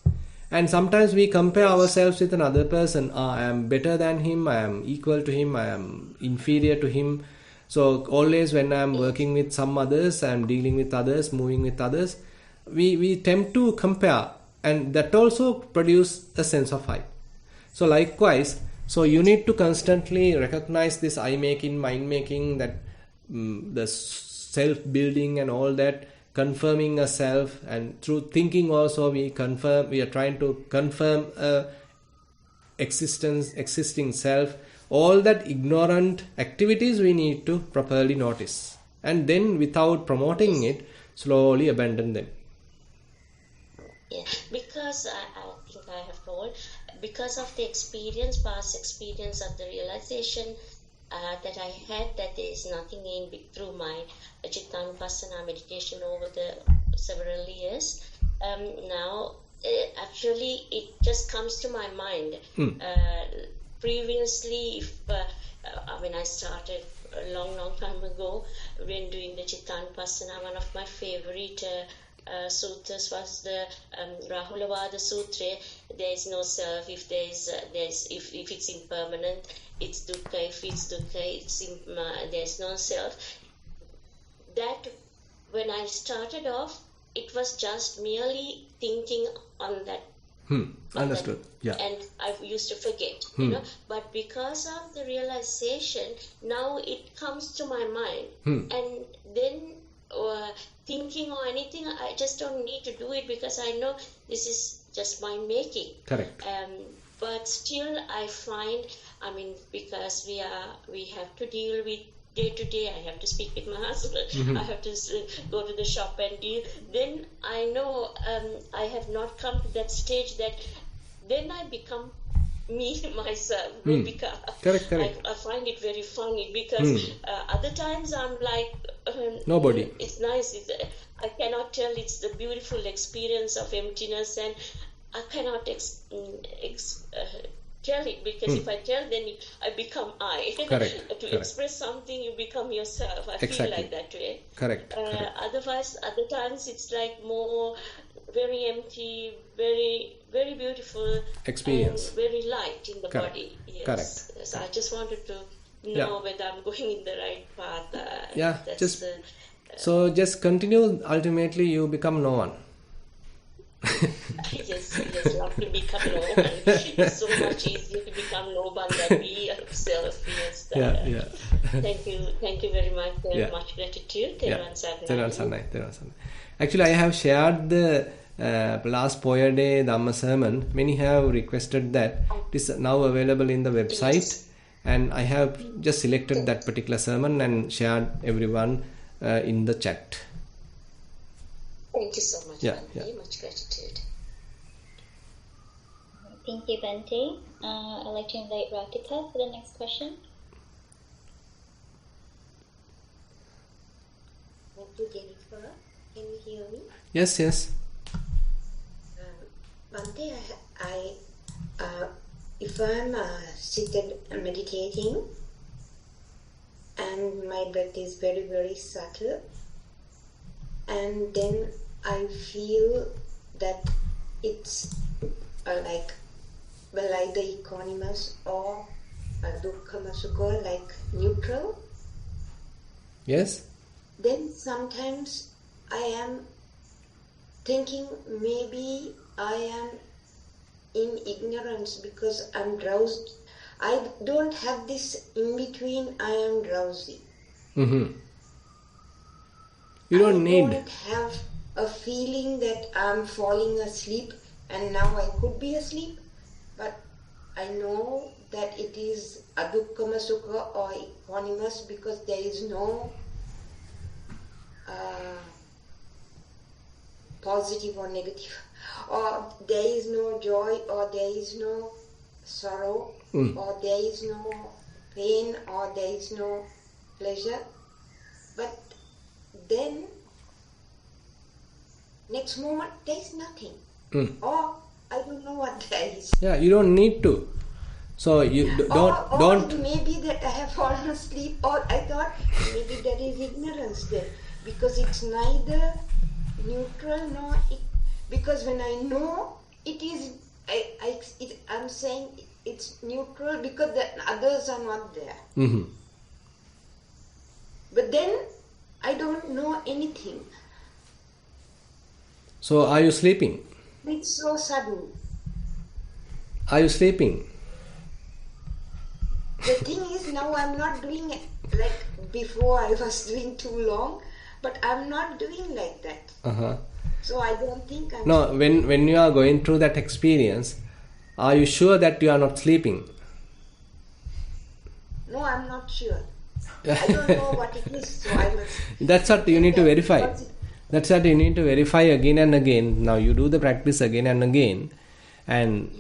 And sometimes we compare ourselves with another person. I am better than him, I am equal to him, I am inferior to him. So always when I am working with some others, I am dealing with others, moving with others, we tend to compare, and that also produces a sense of I. So likewise, so you need to constantly recognize this I-making, mind-making, that the self-building and all that, confirming a self, and through thinking also we are trying to confirm existing self. All that ignorant activities we need to properly notice, and then without promoting it, slowly abandon them. Yeah, because I think I have told, because of the past experience of the realization that I had that there is nothing through my Chittanupassana meditation over the several years. Now, actually, it just comes to my mind. Previously, when I started a long time ago, when doing the Chittanupassana, one of my favorite sutras was the Rahulavada Sutra. There is no self. If if it's impermanent, it's dukkha. If it's dukkha, there's no self. That when I started off, it was just merely thinking on that. Understood. Yeah. And I used to forget, But because of the realization, now it comes to my mind, and then thinking or anything, I just don't need to do it because I know this is just mind making. Correct. But still, I find, because we have to deal with day to day. I have to speak with my husband. I have to go to the shop and deal. Then I know I have not come to that stage that then I become me myself. Correct. I find it very funny because other times I'm like nobody. It's nice. I cannot tell. It's the beautiful experience of emptiness, and I cannot tell it because if I tell, then I become I. Correct. To express something, you become yourself. I feel like that way. Correct. Otherwise, other times it's like more very empty, very very beautiful experience, very light in the body. Yes. Correct. So I just wanted to know whether I'm going in the right path. So just continue. Ultimately, you become no one. yes, love to become no one. It's so much easier to become no one than be yourself. Yes. Thank you very much. Much gratitude. Thero Sanai. Actually, I have shared the last Poya Day Dhamma sermon. Many have requested that it is now available in the website, and I have just selected that particular sermon and shared everyone in the chat. Thank you so much, Bhante. Much gratitude. Thank you, Bhante. I'd like to invite Radhika for the next question. Thank you, Jennifer. Can you hear me? Yes. Bhante, if I'm seated meditating and my breath is very, very subtle, and then I feel that it's like either equanimous or dukkha like neutral. Yes. Then sometimes I am thinking maybe I am in ignorance because I'm drowsed. I don't have this in between. I am drowsy. You don't need. I don't have a feeling that I'm falling asleep and now I could be asleep, but I know that it is adukkama sukha or equanimous because there is no positive or negative, or there is no joy, or there is no sorrow, or there is no pain, or there is no pleasure. But then next moment there is nothing, or I don't know what there is. Yeah, you don't need to. So you don't. Maybe that I have fallen asleep, or I thought maybe there is ignorance there because it's neither neutral nor because when I know it is, I'm saying it's neutral because the others are not there. But then I don't know anything. So are you sleeping? It's so sudden. Are you sleeping? The thing is, now I'm not doing it like before. I was doing too long, but I'm not doing like that. So I don't think I'm. No, when you are going through that experience, are you sure that you are not sleeping? No, I'm not sure. I don't know what it is, so I must. That's what you need to verify. That's what you need to verify again and again. Now you do the practice again and again, and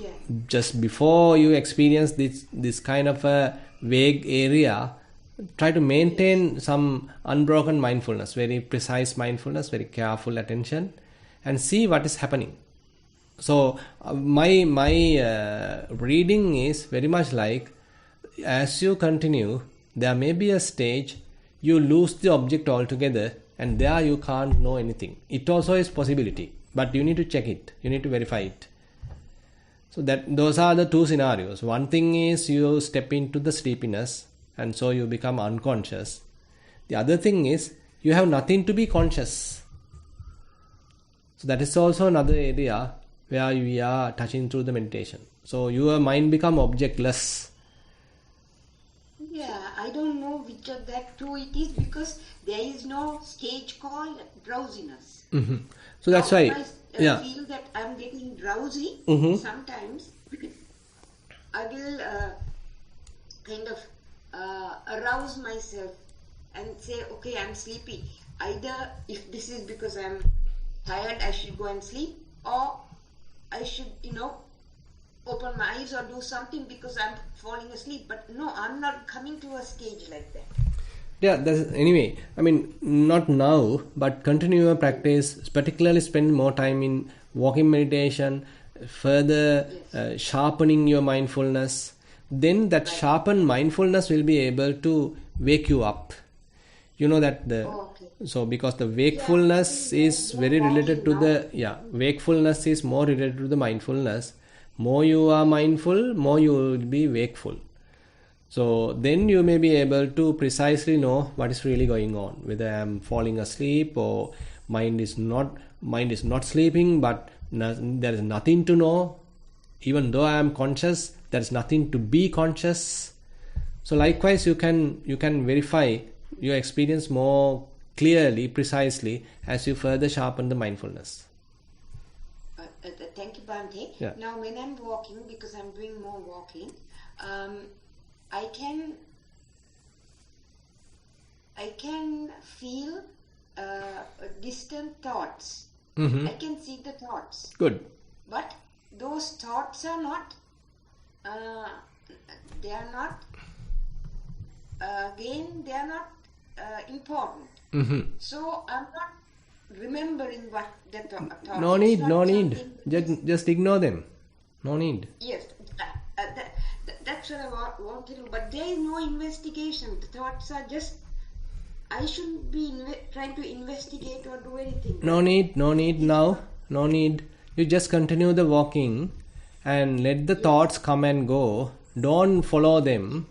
just before you experience this kind of a vague area, try to maintain some unbroken mindfulness, very precise mindfulness, very careful attention, and see what is happening. So my reading is very much like, as you continue, there may be a stage you lose the object altogether, and there you can't know anything. It also is possibility, but you need to check it. You need to verify it. So those are the two scenarios. One thing is you step into the sleepiness, and so you become unconscious. The other thing is you have nothing to be conscious. So that is also another area where we are touching through the meditation. So your mind become objectless. Yeah, I don't know which of that two it is because there is no stage called drowsiness. So that's why I feel that I'm getting drowsy. Sometimes I will kind of arouse myself and say, okay, I'm sleepy. Either if this is because I'm tired, I should go and sleep, or I should, open my eyes or do something because I'm falling asleep. But no, I'm not coming to a stage like that. Yeah, anyway, I mean, not now, but continue your practice, particularly spend more time in walking meditation, further sharpening your mindfulness. Then that sharpened mindfulness will be able to wake you up. You know that so because the wakefulness is very related to wakefulness is more related to the mindfulness. More you are mindful, more you will be wakeful. So then you may be able to precisely know what is really going on, whether I am falling asleep or mind is not sleeping, but there is nothing to know. Even though I am conscious, there is nothing to be conscious. So likewise, you can verify your experience more clearly, precisely, as you further sharpen the mindfulness. Thank you, Bhante. Yeah. Now, when I'm walking, because I'm doing more walking, I can feel distant thoughts. Mm-hmm. I can see the thoughts. Good. But those thoughts are not. They are not. Again, they are not important. Mm-hmm. So I'm not remembering what the thought. No need. Just ignore them. No need. Yes. That's what I want to do. But there is no investigation. The thoughts are just. I shouldn't be trying to investigate or do anything. No need now. No need. You just continue the walking and let the thoughts come and go. Don't follow them.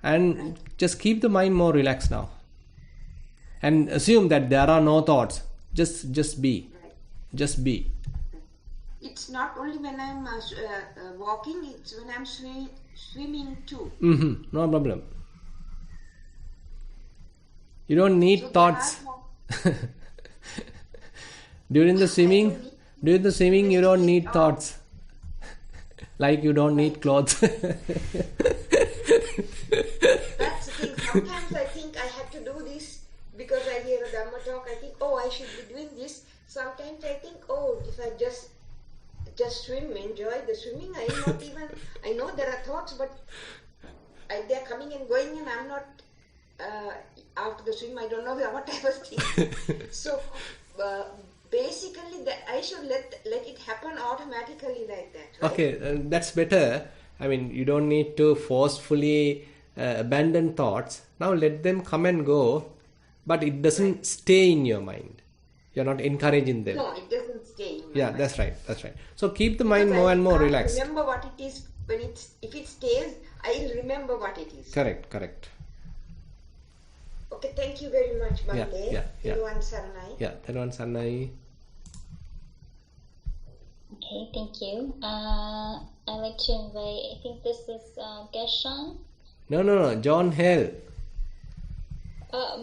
And just keep the mind more relaxed now. And assume that there are no thoughts. Just be. Right. Just be. It's not only when I'm walking, it's when I'm swimming too. Mm-hmm. No problem. You don't need thoughts. During the swimming, you don't need thoughts. Like you don't need clothes. That's the thing. Sometimes I think I have to do this because I hear a Dhamma talk. I think, I should be doing this. Sometimes I think, if I just swim, enjoy the swimming. I know there are thoughts, but they're coming and going, and I'm not. After the swim, I don't know what I was thinking. So basically, I should let it happen automatically like that. Right? Okay, that's better. I mean, you don't need to forcefully abandon thoughts. Now let them come and go, but it doesn't stay in your mind. You're not encouraging them. No, it doesn't stay in my mind. That's right. So keep the mind more and more relaxed. Remember what it is if it stays, I'll remember what it is. Correct. Okay, thank you very much, Bhante. Yeah. Thero Saranai. Yeah, Thero Saranai. Okay, thank you. I'd like to invite, I think this is Geshan. No, John Hale.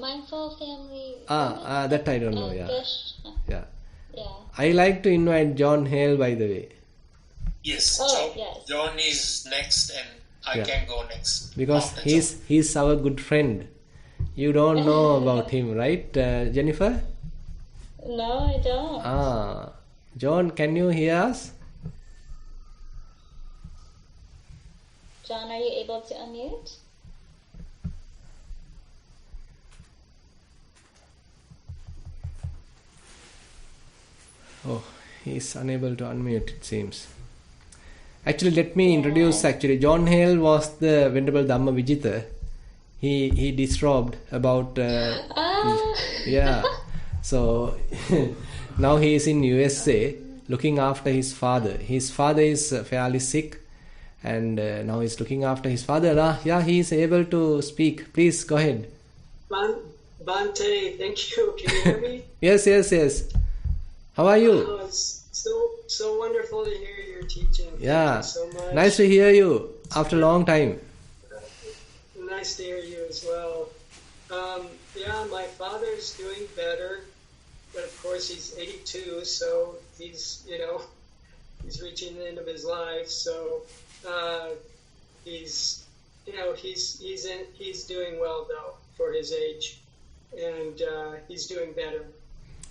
Mindful Family. That I don't know, Yeah. I like to invite John Hale, by the way. Yes, yes. John is next and I can go next. Because he's our good friend. You don't know about him, right, Jennifer? No, I don't. John, can you hear us? John, are you able to unmute? Oh, he's unable to unmute, it seems. Actually, let me introduce. John Hale was the Venerable Dhamma Vijita. He disrobed about so now he is in USA looking after his father. His father is fairly sick, and now he's looking after his father. He is able to speak. Please go ahead. Bhante, thank you. Can you hear me? Yes. How are you? It's so wonderful to hear your teaching. Yeah, thank you so much. Nice to hear you after a long time. Nice to hear you as well. My father's doing better, but of course he's 82, so he's reaching the end of his life. So he's he's doing well though for his age, and he's doing better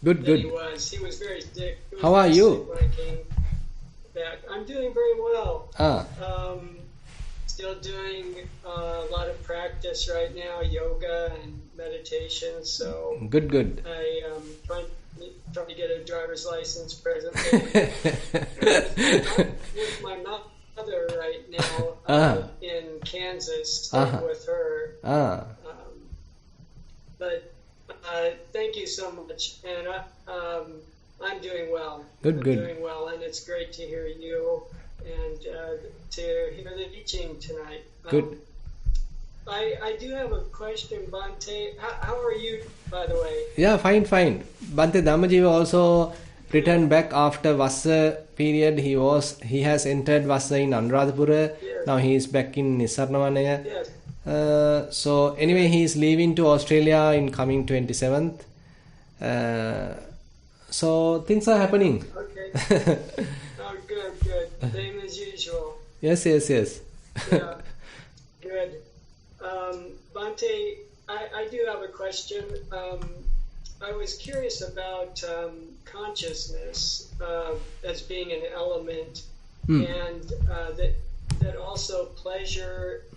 Good, than good. he was. He was very sick. He was How are very you? sick when I came back. I'm doing very well. Ah, Still doing a lot of practice right now, yoga and meditation. So good, good. I trying to get a driver's license presently. With my mother right now in Kansas, staying with her. But thank you so much, and I'm doing well. Good, I'm good. doing well, and it's great to hear you and to hear the teaching tonight. Good. I do have a question, Bhante. How are you, by the way? Yeah, fine, fine. Bhante Dhammajiva also returned back after Vassa period. He has entered Vassa in Anuradhapura. Yes. Now he is back in Nissarana. Yes. So anyway, he is leaving to Australia in coming 27th. So things are happening. Okay. Oh, good, good. Same as usual. Yes, yes, yes. Yeah. Good. Bhante, I do have a question. I was curious about consciousness as being an element, and that also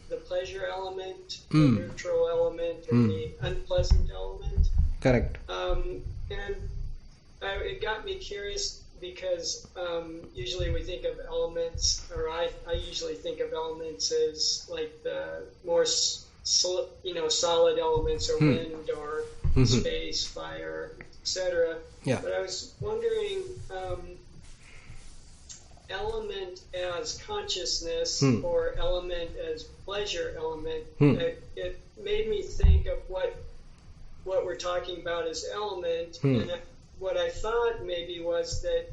the pleasure element, the neutral element, and the unpleasant element. Correct. And it got me curious because usually we think of elements, or I usually think of elements as like the more solid elements, or wind, or space, fire, etc. Yeah. But I was wondering, element as consciousness or element as pleasure element. It made me think of what we're talking about as element, and what I thought maybe was that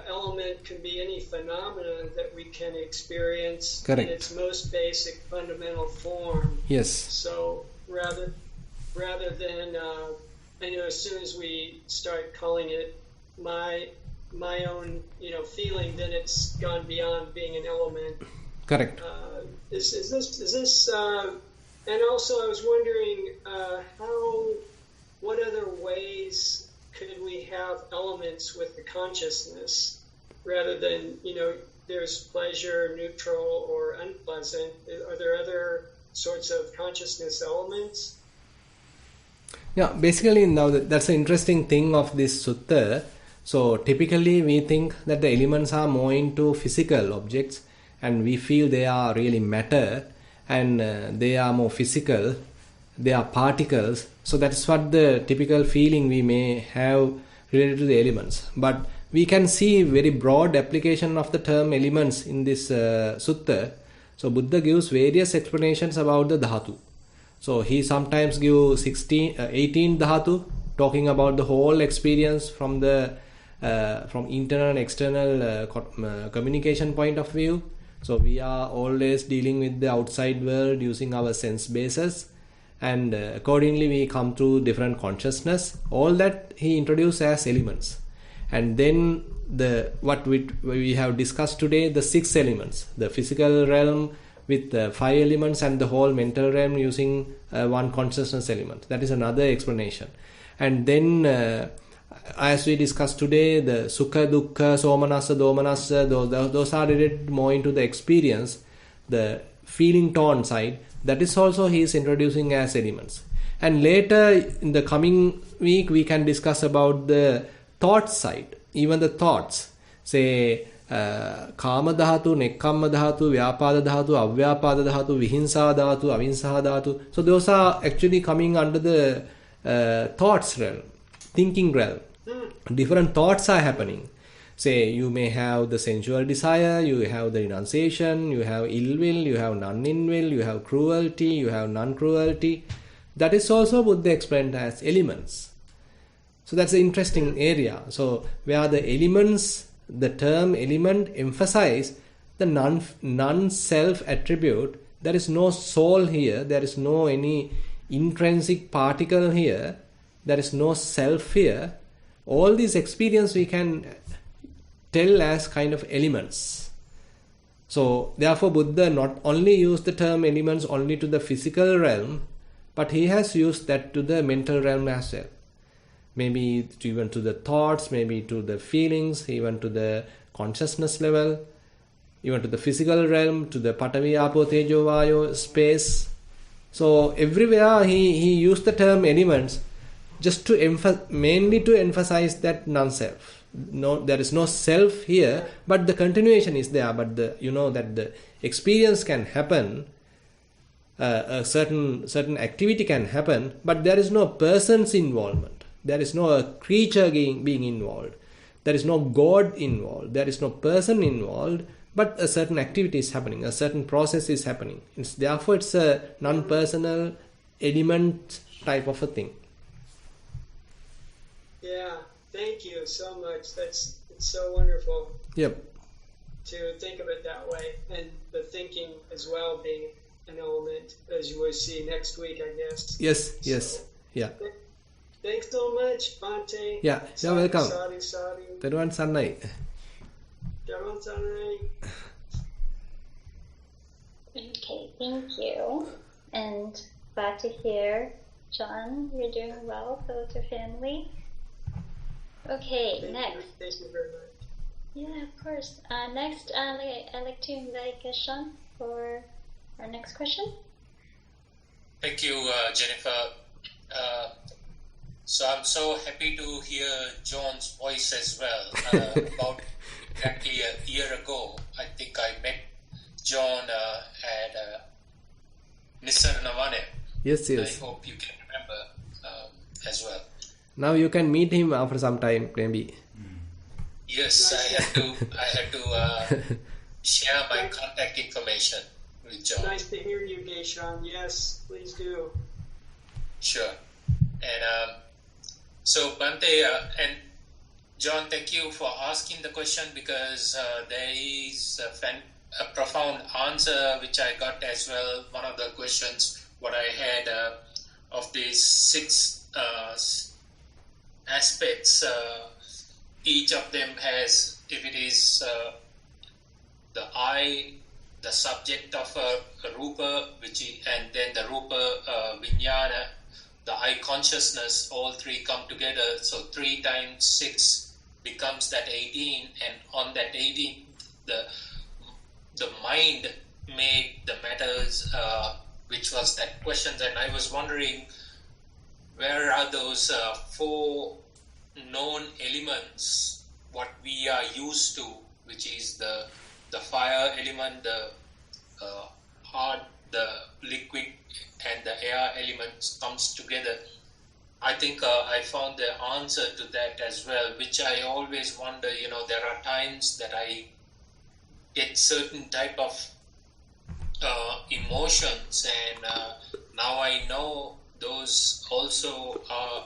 element can be any phenomenon that we can experience Correct. in its most basic fundamental form. Yes. So rather than I know as soon as we start calling it my own feeling, then it's gone beyond being an element. Correct. Is this and also I was wondering what other ways could we have elements with the consciousness rather than there's pleasure, neutral, or unpleasant? Are there other sorts of consciousness elements? Yeah, basically now that's an interesting thing of this sutta. So typically we think that the elements are more into physical objects, and we feel they are really matter, and they are more physical, they are particles. So that's what the typical feeling we may have related to the elements. But we can see very broad application of the term elements in this sutta. So Buddha gives various explanations about the dhatu. So he sometimes gives 18 dhatu, talking about the whole experience from internal and external communication point of view. So we are always dealing with the outside world using our sense bases, and accordingly we come to different consciousness. All that he introduced as elements. And then what we have discussed today, the 6 elements, the physical realm with 5 elements, and the whole mental realm using 1 consciousness element. That is another explanation. And then as we discussed today, the sukha, dukkha, somanassa, domanassa, those are related more into the experience, the feeling tone side. That is also he is introducing as elements. And later in the coming week we can discuss about the thought side, even the thoughts. Say kama dhatu, nekkamma dhatu, vyapada dhatu, avyapada dhatu, vihinsa dhatu, avinsa dhatu. So those are actually coming under the thoughts realm, thinking realm. Different thoughts are happening. Say you may have the sensual desire, you have the renunciation, you have ill will, you have non-ill will, you have cruelty, you have non-cruelty. That is also Buddha explained as elements. So that's an interesting area. So where the elements, the term element emphasize the non-self attribute. There is no soul here, there is no any intrinsic particle here, there is no self here. All these experience we can tell as kind of elements. So therefore Buddha not only used the term elements only to the physical realm, but he has used that to the mental realm as well. Maybe even to the thoughts, maybe to the feelings, even to the consciousness level, even to the physical realm, to the Patavi, Apo, Tejo, Vayo space. So everywhere he used the term elements just to mainly to emphasize that non-self. No, there is no self here, but the continuation is there. But that the experience can happen, a certain activity can happen, but there is no person's involvement. There is no creature being involved. There is no God involved. There is no person involved, but a certain activity is happening. A certain process is happening. Therefore, it's a non-personal element type of a thing. Yeah, thank you so much. It's so wonderful. Yep. To think of it that way, and the thinking as well being an element, as you will see next week, I guess. Yes. So, Yeah. Thanks so much, Bhante. Yeah, you're welcome. Sadhu. Teruvan Sannai. Teruvan Sannai. Okay, thank you. And glad to hear, John, you're doing well. So with your family. Okay, next. Thank you very much. Yeah, of course. Next, I'd like to invite Geshan for our next question. Thank you, Jennifer. So I'm so happy to hear John's voice as well. About exactly a year ago, I think I met John at Nissarana. Yes. I hope you can remember as well. Now you can meet him after some time, maybe. Yes, I had to share my contact information with John. Nice to hear you, Geshan. Yes, please do. Sure. And so Bhante and John, thank you for asking the question, because there is a profound answer which I got as well. One of the questions what I had of these 6 aspects, each of them has, if it is the I, the subject of a rupa, and then the rupa vijnana, the I consciousness, all 3 come together. So 3 times 6 becomes that 18, and on that 18, the mind made the matters, which was that question. And I was wondering, where are those 4 known elements, what we are used to, which is the fire element, the hard, the liquid, and the air elements comes together. I think I found the answer to that as well, which I always wonder, there are times that I get certain type of emotions, and now I know those also are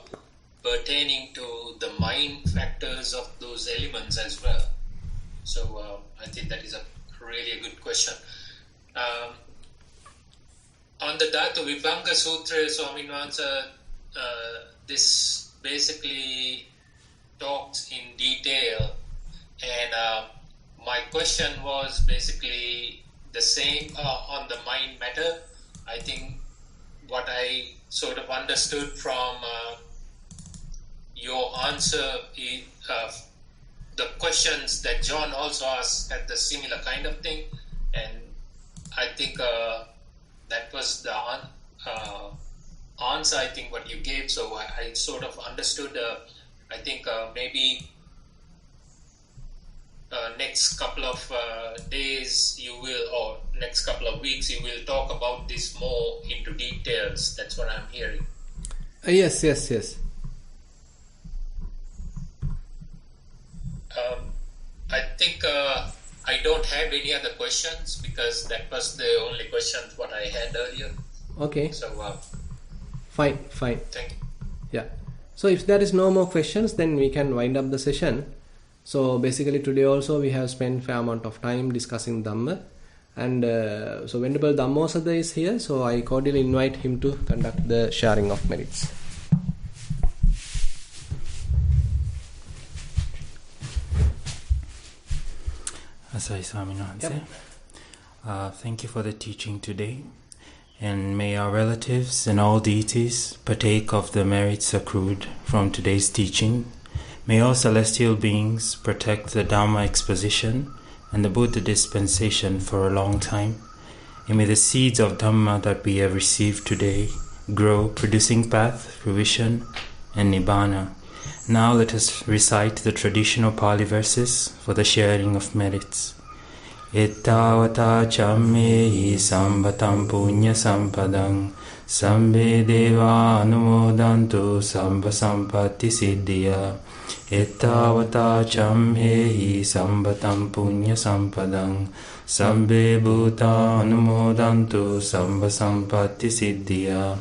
pertaining to the mind factors of those elements as well. So I think that is a really good question. On the Dhatu Vibhanga Sutra, Swami Vansa, this basically talks in detail, and my question was basically the same on the mind matter. I think what I sort of understood from your answer is the questions that John also asked had the similar kind of thing, and I think that was the answer, I think, what you gave. So I sort of understood. I think maybe next couple of days you will, or next couple of weeks you will talk about this more into details. That's what I'm hearing. Yes. I think I don't have any other questions, because that was the only questions what I had earlier. Okay. So Fine. thank you. Yeah. So if there is no more questions, then we can wind up the session. So basically today also we have spent fair amount of time discussing Dhamma, and so Venerable Dhammosada is here, so I cordially invite him to conduct the sharing of merits. Asai Swamin Wahanse. Thank you for the teaching today. And may our relatives and all deities partake of the merits accrued from today's teaching. May all celestial beings protect the Dhamma exposition and the Buddha dispensation for a long time. And may the seeds of Dhamma that we have received today grow, producing path, fruition, and Nibbana. Now let us recite the traditional Pali verses for the sharing of merits. Ittavata chammehi sambatam punya sampadang sambe deva anumodantu samba sampatti siddhya. Ittavata chammehi sambatam punya sampadang sambe bhuta anumodantu samba sampatti siddhya.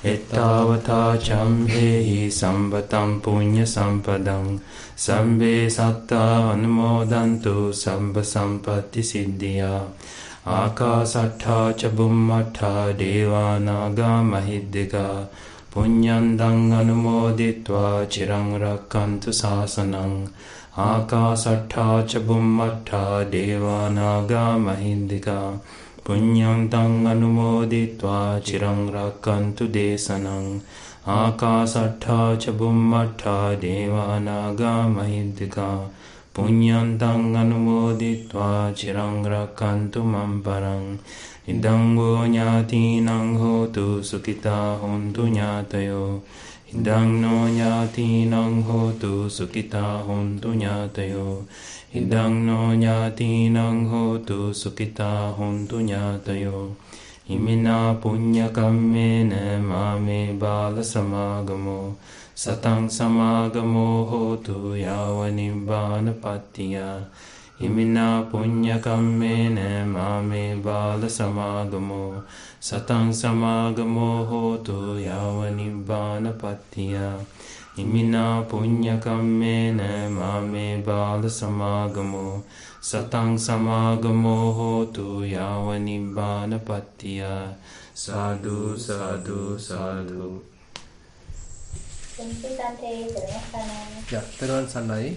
Ittavata chammehi sambatam punya sampadang sambe satta anumodantu samba sampatti siddhya. Akasattha ca bummattha devanaga mahiddhika punyandang anumoditva chirang rakkantu sasanang. Akasattha ca bummattha devanaga mahiddhika punyandang anumoditva chirang rakkantu desanang. Akasattha ca bummattha devanaga mahiddhika punyantang anumoditva chirang rakkantu mamparang. Idang vo ñātīnaṃ hotu sukita hontu ñātayo. Idang no ñātīnaṃ hotu sukita hontu ñātayo. Idang no ñātīnaṃ hotu sukita hontu ñātayo. Imina punya kammena mame bala samagamo satang samagamo hotu yava nibbana pattiya. Imina punya kammena mame bala samagamo satang samagamo hotu yava nibbana pattiya. Imina punya kammena mame bala samagamo satang samagamo hotu yava nibbana pattiya. Sadhu, sadhu, sadhu. Thank you, Dante. Yeah, Thero and Sanai.